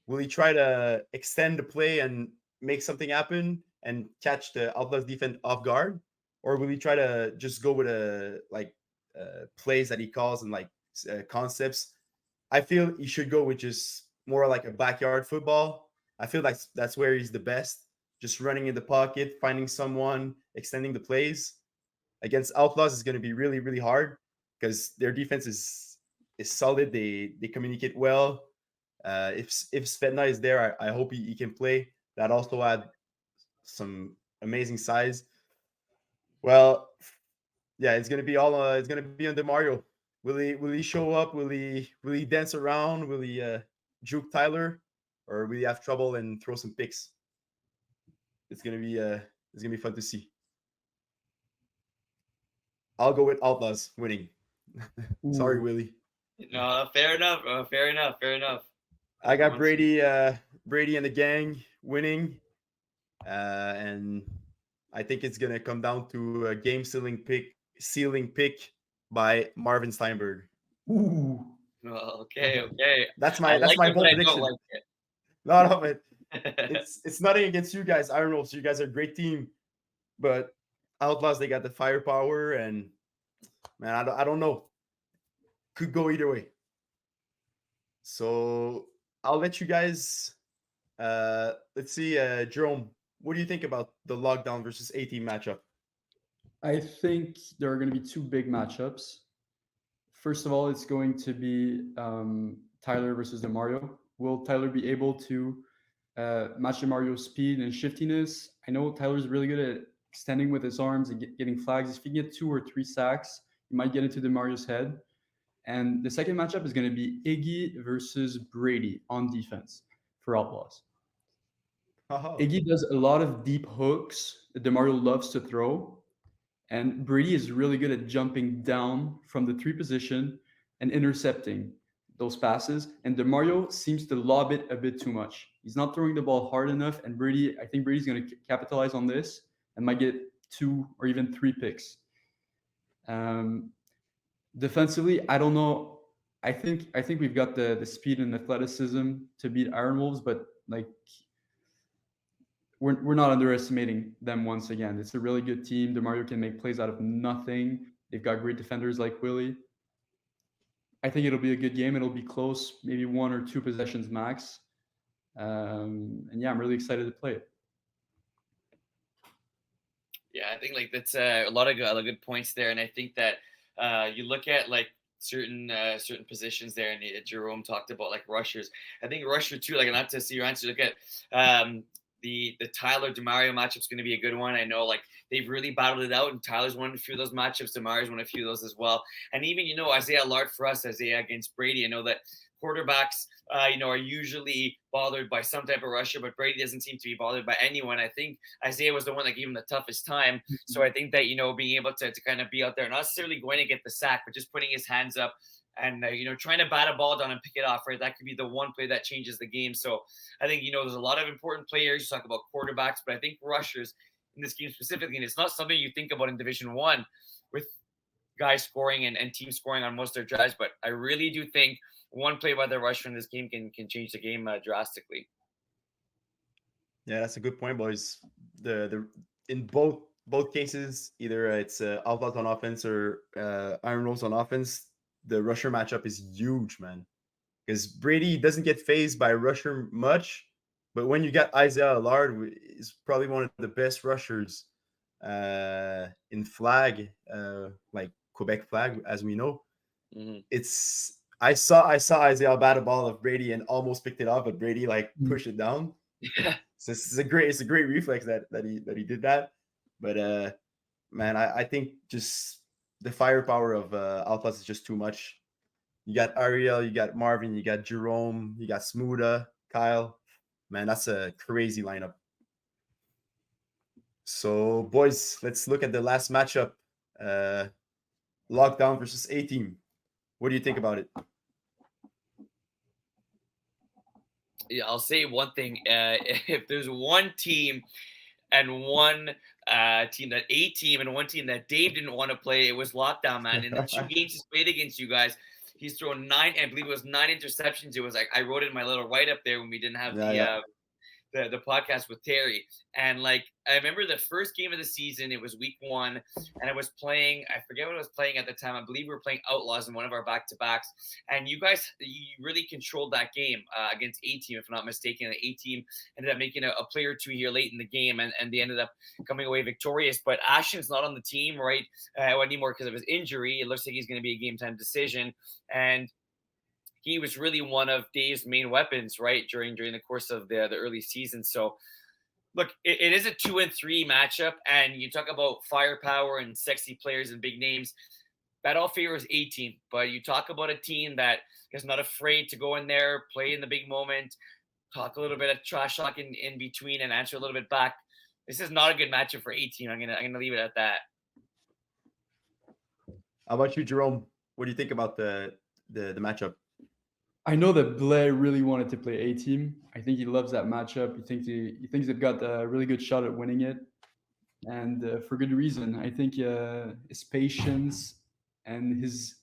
Will he try to extend the play and make something happen and catch the Outlaws defense off guard, or will he try to just go with plays that he calls and concepts? I feel he should go with just more like a backyard football. I feel like that's where he's the best. Just running in the pocket, finding someone, extending the plays. Against Outlaws is going to be really, really hard because their defense is solid. They communicate well. If Svetna is there, I hope he can play. That also had some amazing size. Well, yeah, it's gonna be it's gonna be on DeMario. Will he show up? Will he dance around? Will he juke Tyler, or will he have trouble and throw some picks? It's gonna be fun to see. I'll go with Outlaws winning. Sorry, Willie. No, fair enough. Fair enough. I got Brady and the gang winning, and I think it's gonna come down to a game sealing pick by Marvin Steinberg. Ooh. Okay. That's my bold prediction. No, but it's nothing against you guys. Iron Wolves, you guys are a great team, but Outlaws, they got the firepower, and man, I don't know. Could go either way. So I'll let you guys. Let's see, Jerome. What do you think about the lockdown versus A-team matchup? I think there are going to be two big matchups. First of all, it's going to be Tyler versus Demario. Will Tyler be able to match Demario's speed and shiftiness? I know Tyler's really good at extending with his arms and getting flags. If he can get 2 or 3 sacks, he might get into Demario's head. And the second matchup is going to be Iggy versus Brady on defense for Outlaws. Oh, Iggy does a lot of deep hooks that Demario loves to throw. And Brady is really good at jumping down from the 3 position and intercepting those passes. And Demario seems to lob it a bit too much. He's not throwing the ball hard enough. And I think Brady's going to capitalize on this and might get 2 or even 3 picks. Defensively, I don't know. I think we've got the speed and athleticism to beat Iron Wolves, but like we're not underestimating them once again. It's a really good team. Demario can make plays out of nothing. They've got great defenders like Willie. I think it'll be a good game. It'll be close, maybe 1 or 2 possessions max. And yeah, I'm really excited to play it. Yeah, I think like that's a lot of good points there, and I think that you look at like certain positions there, and Jerome talked about like rushers. I think rusher too, like not to see your answer. Look at the Tyler Demario matchup is going to be a good one. I know like they've really battled it out, and Tyler's won a few of those matchups. Demario's won a few of those as well, and even Isaiah Lard for us, Isaiah against Brady. I know that quarterbacks, are usually bothered by some type of rusher, but Brady doesn't seem to be bothered by anyone. I think Isaiah was the one that gave him the toughest time. So I think that, being able to kind of be out there, not necessarily going to get the sack, but just putting his hands up and, trying to bat a ball down and pick it off, right? That could be the one play that changes the game. So I think, there's a lot of important players. You talk about quarterbacks, but I think rushers in this game specifically, and it's not something you think about in Division 1 with guys scoring and teams scoring on most of their drives, but I really do think one play by the rusher in this game can change the game drastically. Yeah, that's a good point, boys. The in both cases, either it's Outlaws on offense or Iron Wolves on offense, the rusher matchup is huge, man. Because Brady doesn't get phased by rusher much, but when you got Isaiah Lard, is probably one of the best rushers in flag, like Quebec flag, as we know. Mm-hmm. I saw Isaiah bat a ball of Brady and almost picked it off, but Brady like pushed it down. So it's a great reflex that he did that. But man, I think just the firepower of Outlaws is just too much. You got Ariel, you got Marvin, you got Jerome, you got Smuda, Kyle. Man, that's a crazy lineup. So boys, let's look at the last matchup. Lockdown versus A-team. What do you think about it? Yeah, I'll say one thing. If there's one team and one team that A-team and one team that Dave didn't want to play, it was Lockdown, man. In the 2 games he's played against you guys, he's thrown 9, I believe it was 9 interceptions. It was like I wrote it in my little write-up there when we didn't have the podcast with Terry. And like I remember the first game of the season, it was week 1, and I was playing, I forget what I was playing at the time. I believe we were playing Outlaws in one of our back-to-backs, and you really controlled that game against A-team, if I'm not mistaken. The A-team ended up making a play or two here late in the game, and they ended up coming away victorious. But Ashton's not on the team right anymore because of his injury. It looks like he's going to be a game-time decision, and he was really one of Dave's main weapons, right, during the course of the early season. So, look, it is a 2-3 matchup, and you talk about firepower and sexy players and big names. That all favors A-team, but you talk about a team that is not afraid to go in there, play in the big moment, talk a little bit of trash talk in between, and answer a little bit back. This is not a good matchup for A-team. I'm gonna leave it at that. How about you, Jerome? What do you think about the matchup? I know that Blais really wanted to play A-team. I think he loves that matchup. He thinks they've got a really good shot at winning it, and for good reason. I think his patience and his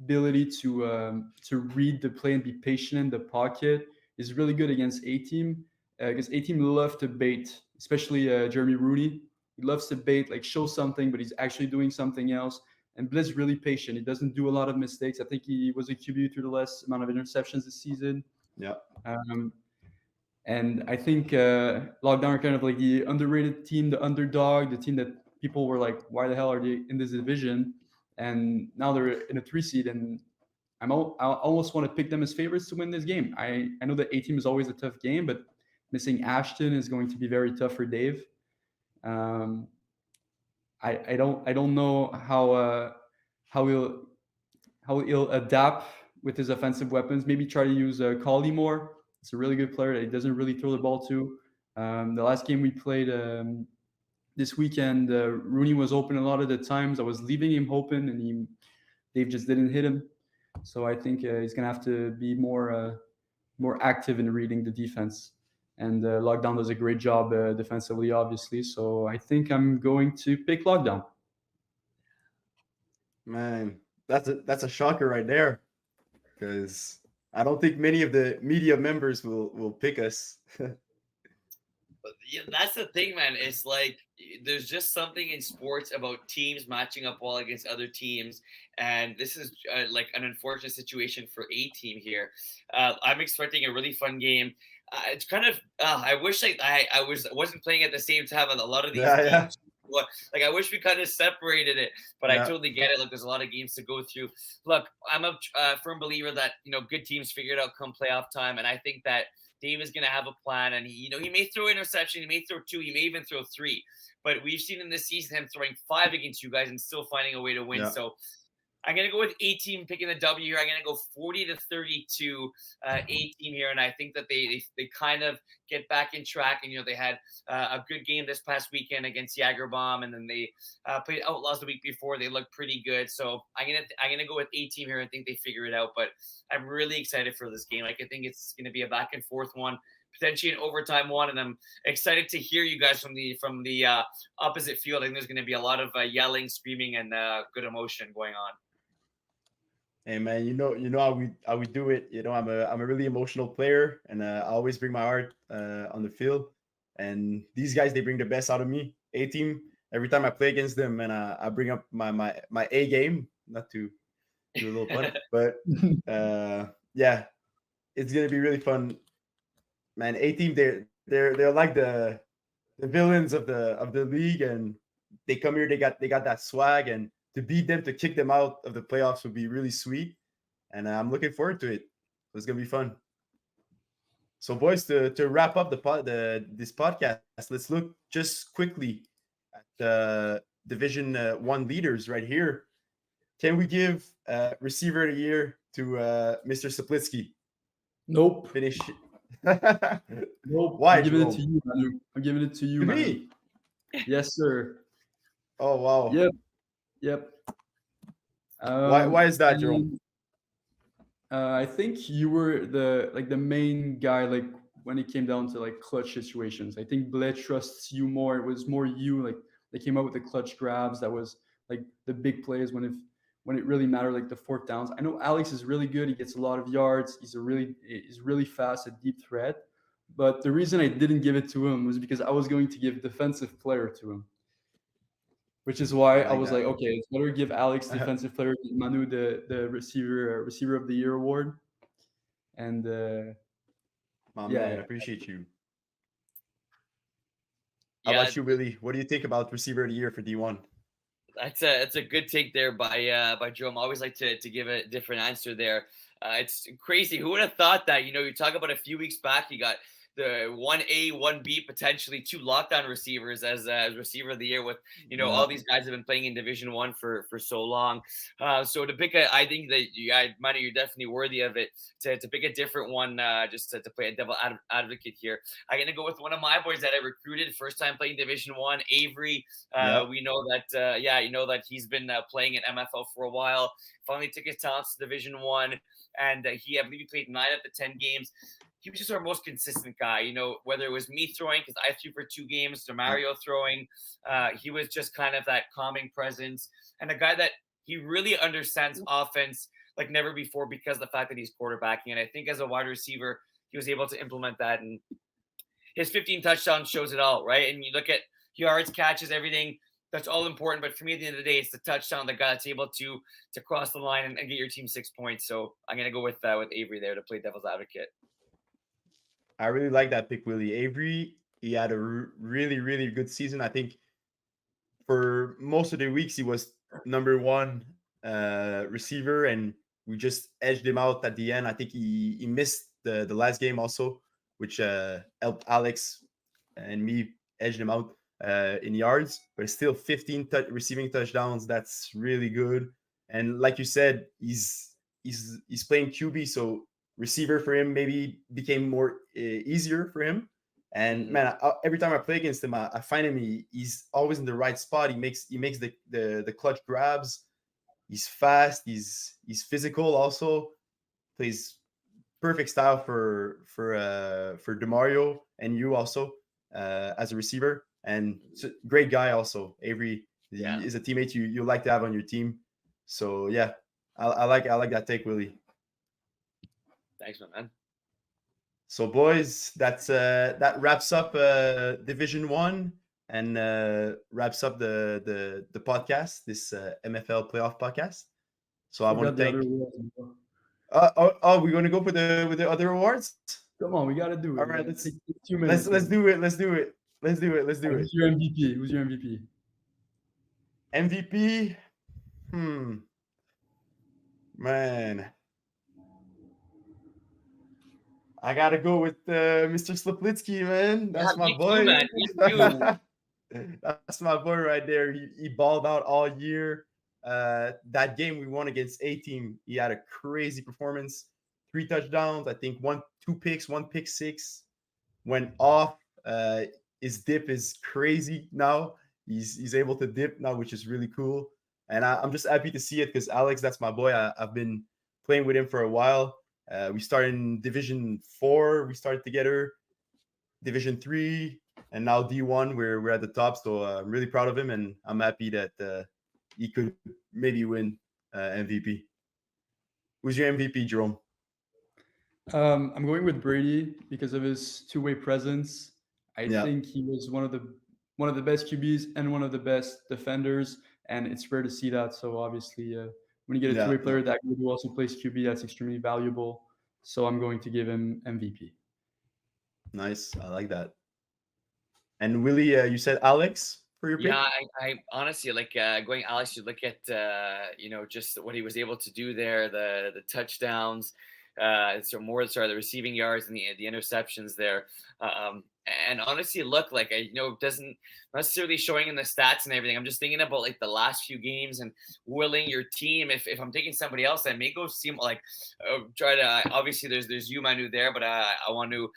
ability to read the play and be patient in the pocket is really good against A-team. Because A-team love to bait, especially Jeremy Rooney. He loves to bait, like show something, but he's actually doing something else. And Bliss really patient. He doesn't do a lot of mistakes. I think he was a QB through the less amount of interceptions this season. Yeah. And I think Lockdown are kind of like the underrated team, the underdog, the team that people were like, why the hell are they in this division? And now they're in a 3 seed, and I almost want to pick them as favorites to win this game. I know that A-team is always a tough game, but missing Ashton is going to be very tough for Dave. I don't know how he'll adapt with his offensive weapons. Maybe try to use Collie more. It's a really good player that he doesn't really throw the ball to. The last game we played this weekend, Rooney was open a lot of the times. I was leaving him open, and Dave just didn't hit him. So I think he's gonna have to be more active in reading the defense. And Lockdown does a great job defensively, obviously. So I think I'm going to pick Lockdown. Man, that's a shocker right there, because I don't think many of the media members will pick us. Yeah, that's the thing, man. It's like there's just something in sports about teams matching up well against other teams, and this is like an unfortunate situation for A-team here. I'm expecting a really fun game. It's kind of I wish I wasn't playing at the same time on a lot of these games. Yeah. Like I wish we kind of separated it, but I Yeah. totally get it. Look, there's a lot of games to go through. Look, I'm a firm believer that good teams figure it out come playoff time, and I think that Dave is going to have a plan, and he may throw interception, he may throw 2, he may even throw 3, but we've seen in this season him throwing 5 against you guys and still finding a way to win. Yeah. So I'm going to go with A-team picking the W here. I'm going to go 40-32 A-team here, and I think that they kind of get back in track. And they had a good game this past weekend against Jagerbomb, and then they played Outlaws the week before. They looked pretty good, so I'm gonna go with A-team here and think they figure it out. But I'm really excited for this game. Like I think it's going to be a back and forth one, potentially an overtime one, and I'm excited to hear you guys from the opposite field. I think there's going to be a lot of yelling, screaming, and good emotion going on. Hey man, you know how we do it. I'm a really emotional player, and I always bring my heart on the field. And these guys, they bring the best out of me. A-team, every time I play against them, and I bring up my A game. Not to do a little pun, but yeah, it's gonna be really fun, man. A-team, they're like the villains of the league, and they come here. They got that swag, and to beat them, to kick them out of the playoffs would be really sweet, and I'm looking forward to it. It's gonna be fun. So, boys, to wrap up this podcast, let's look just quickly at the Division 1 leaders right here. Can we give receiver of the year to Mr. Saplitsky? Nope. Finish. Nope. Why, I'm giving it Jerome? to you, Manu. I'm giving it to you, To Manu. me? Yes, sir. Oh wow. Yep. Why is that, Jerome? I think you were the main guy, like when it came down to like clutch situations. I think Bled trusts you more. It was more you, like they came up with the clutch grabs. That was like the big plays when it really mattered, like the 4th downs. I know Alex is really good. He gets a lot of yards. He's really fast, a deep threat. But the reason I didn't give it to him was because I was going to give defensive player to him. Which is why I was like, okay, it's better give Alex defensive player, Manu the receiver of the year award. And My yeah, man, I appreciate you. How about you, Willie? What do you think about receiver of the year for D1? That's a good take there by Jerome. I always like to give a different answer there. It's crazy. Who would have thought that? You talk about a few weeks back, you got the 1A, 1B, potentially 2 lockdown receivers as receiver of the year with, all these guys have been playing in Division 1 for so long. So to pick I think that Manu, you're definitely worthy of it. To pick a different one, just to play a devil advocate here. I'm going to go with one of my boys that I recruited, first time playing Division 1, Avery. We know that, that he's been playing in MFL for a while. Finally took his talents to Division 1, and I believe he played 9 of the 10 games. He was just our most consistent guy, whether it was me throwing, because I threw for 2 games, DeMario throwing. He was just kind of that calming presence, and a guy that he really understands offense like never before because of the fact that he's quarterbacking. And I think as a wide receiver, he was able to implement that. And his 15 touchdowns shows it all, right? And you look at yards, catches, everything. That's all important. But for me, at the end of the day, it's the touchdown, the guy that's able to cross the line and get your team 6 points. So I'm gonna go with Avery there to play devil's advocate. I really like that pick, Willie. Avery, he had a really, really good season. I think for most of the weeks he was number one receiver, and we just edged him out at the end. I think he missed the last game also, which helped Alex and me edge him out in yards. But it's still 15 receiving touchdowns. That's really good. And like you said, he's playing QB, so receiver for him maybe became more easier for him. And man, every time I play against him, I find him he's always in the right spot. He makes the clutch grabs. He's fast. He's physical. Also plays perfect style for Demario and you also as a receiver. And great guy also. Avery is a teammate you like to have on your team. So yeah, I like that take, Willie. Thanks, my man. So boys, that wraps up Division 1 and wraps up the podcast, this MFL playoff podcast. So I want to thank. We're gonna go with the other awards. Come on, we gotta do it. All right, let's 2 minutes. Let's do it. Who's your MVP? Who's your MVP? MVP? Man. I gotta go with Mr. Sliplitsky, man. That's my boy. That's my boy right there. He balled out all year. That game we won against A-Team, he had a crazy performance. 3 touchdowns, I think 2 picks, 1 pick 6. Went off. His dip is crazy now. He's able to dip now, which is really cool. And I'm just happy to see it because Alex, that's my boy. I've been playing with him for a while. We started in Division 4. We started together. Division 3, and now D1. We're at the top, so I'm really proud of him, and I'm happy that he could maybe win MVP. Who's your MVP, Jerome? I'm going with Brady because of his two-way presence. I think he was one of the best QBs and one of the best defenders, and it's rare to see that. So obviously, when you get a two-way player that good who also plays QB, that's extremely valuable. So I'm going to give him MVP. Nice, I like that. And Willie, you said Alex for your pick? Yeah, I honestly like going Alex. You look at just what he was able to do there, the touchdowns. So more the receiving yards and the interceptions there. And honestly, look, like doesn't necessarily showing in the stats and everything. I'm just thinking about like the last few games and willing your team. If I'm taking somebody else, I may go see like try to. Obviously, there's you, Manu there, but I want to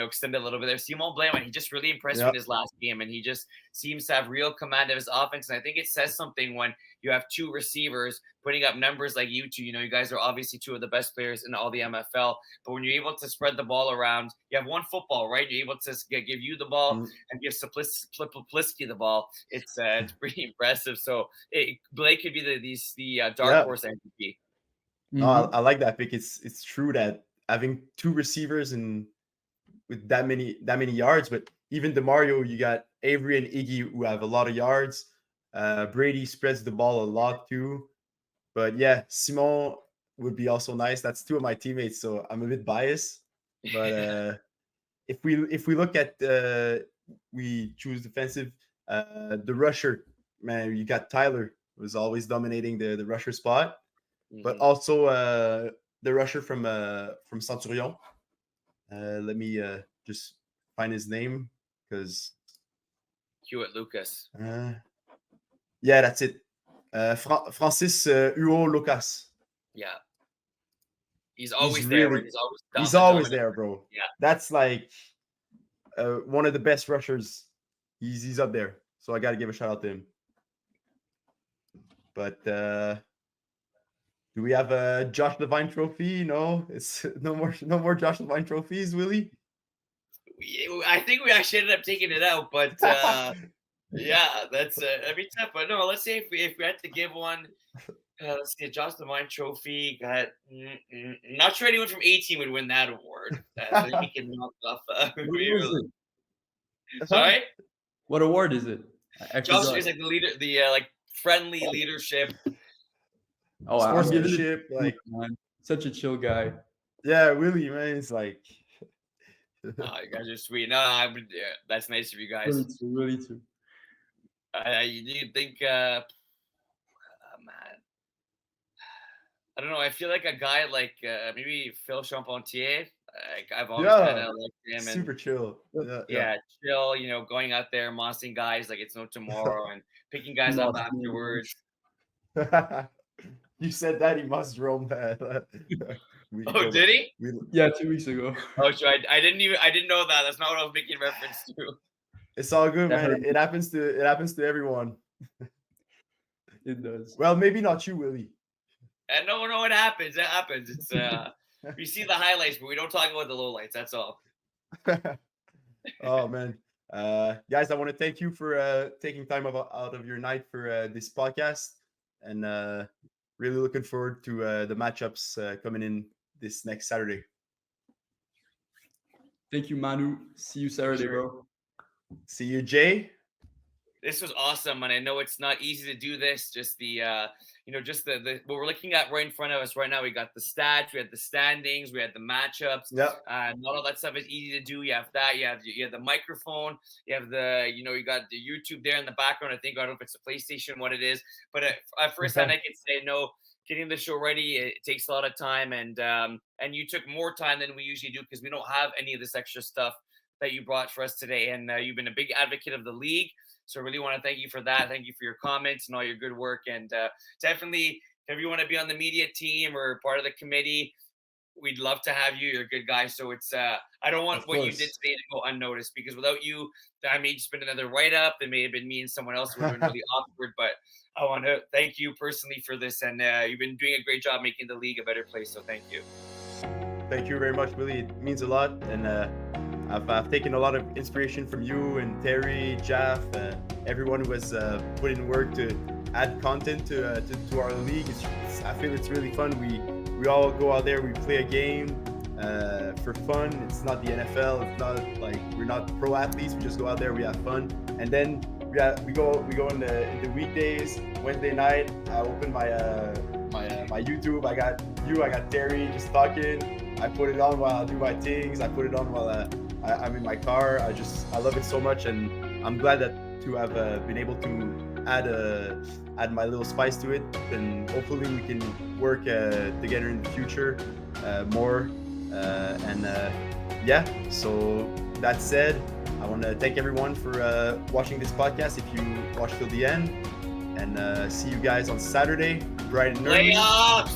extend it a little bit there. Simon Blayman, he just really impressed me in his last game, and he just seems to have real command of his offense. And I think it says something when you have 2 receivers putting up numbers like you two. You guys are obviously 2 of the best players in all the MFL. But when you're able to spread the ball around, you have one football, right? You're able to give you the ball and give Sliplitsky the ball. It's pretty impressive. So Blake could be the dark horse MVP. No, I like that pick. It's true that having 2 receivers and with that many yards, but even DeMario, you got Avery and Iggy who have a lot of yards. Brady spreads the ball a lot too. But yeah, Simon would be also nice. That's 2 of my teammates, so I'm a bit biased. But if we look at we choose defensive, the rusher, man, you got Tyler, who's always dominating the rusher spot, but also the rusher from Centurion. Let me just find his name because Hewitt Lucas. Yeah, that's it. Francis Huo Lucas. Yeah. He's always there. He's always there, bro. Yeah. That's like one of the best rushers. He's up there. So I got to give a shout out to him. But do we have a Josh Devine trophy? No, it's no more Josh Devine trophies, Willie. I think we actually ended up taking it out, but yeah, that's every time. But no, let's say if we had to give one, let's see, a Josh Devine trophy. Not sure anyone from A-Team would win that award. I think he can knock off. What is it? Sorry? What award is it? I Josh forgot. is like the leader, the like friendly leadership. Oh, I'm giving it Sportsmanship, to like, you, man. Such a chill guy. yeah, Willie, man, it's like, Oh, you guys are sweet. No, I would. That's nice of you guys. Really too, really too. You think, man, I don't know. I feel like a guy like maybe Phil Champentier. Like I've always Yeah, kind of liked him, and super chill. yeah, chill. You know, going out there, mossing guys like it's no tomorrow, and picking guys up Mossing, afterwards. Yeah. You said that he must roam that. Oh, did he? Yeah, 2 weeks ago. Oh, sure. I didn't know that. That's not what I was making reference to. It's all good, That man. hurt. It happens to everyone. It does. Well, maybe not you, Willie. And no, it happens. It happens. It's we see the highlights, but we don't talk about the lowlights. That's all. Oh man, guys, I want to thank you for taking time out of your night for this podcast, and really looking forward to the matchups coming in this next Saturday. Thank you, Manu. See you Saturday, Sure. bro. See you, Jay. This was awesome, and I know it's not easy to do this. Just the just the what we're looking at right in front of us right now. We got the stats, we had the standings, we had the matchups. Yep. Not all that stuff is easy to do. You have that. You have the microphone. You have the you got the YouTube there in the background. I don't know if it's a PlayStation, what it is, but at first hand I can say no. Getting the show ready, it takes a lot of time, and you took more time than we usually do because we don't have any of this extra stuff that you brought for us today, and you've been a big advocate of the league. So I really want to thank you for that. Thank you for your comments and all your good work. And definitely, if you want to be on the media team or part of the committee, we'd love to have you. You're a good guy. So it's I don't want Of what you course. did today to go unnoticed, because without you, that may just been another write-up. It may have been me and someone else who would have been really awkward. But I want to thank you personally for this. And you've been doing a great job making the league a better place. So thank you. Thank you very much, Willie. It means a lot, and I've taken a lot of inspiration from you and Terry, Jeff, everyone who has put in work to add content to our league. I feel it's really fun. We all go out there, we play a game for fun. It's not the NFL. It's not like we're not pro athletes. We just go out there, we have fun, and then we go in the weekdays. Wednesday night, I open my YouTube. I got Terry just talking. I put it on while I do my things. I put it on while I'm in my car. I love it so much, and I'm glad to have been able to add my little spice to it, and hopefully we can work together in the future more. So that said, I want to thank everyone for watching this podcast. If you watched till the end, and see you guys on Saturday, bright and early. Playoffs!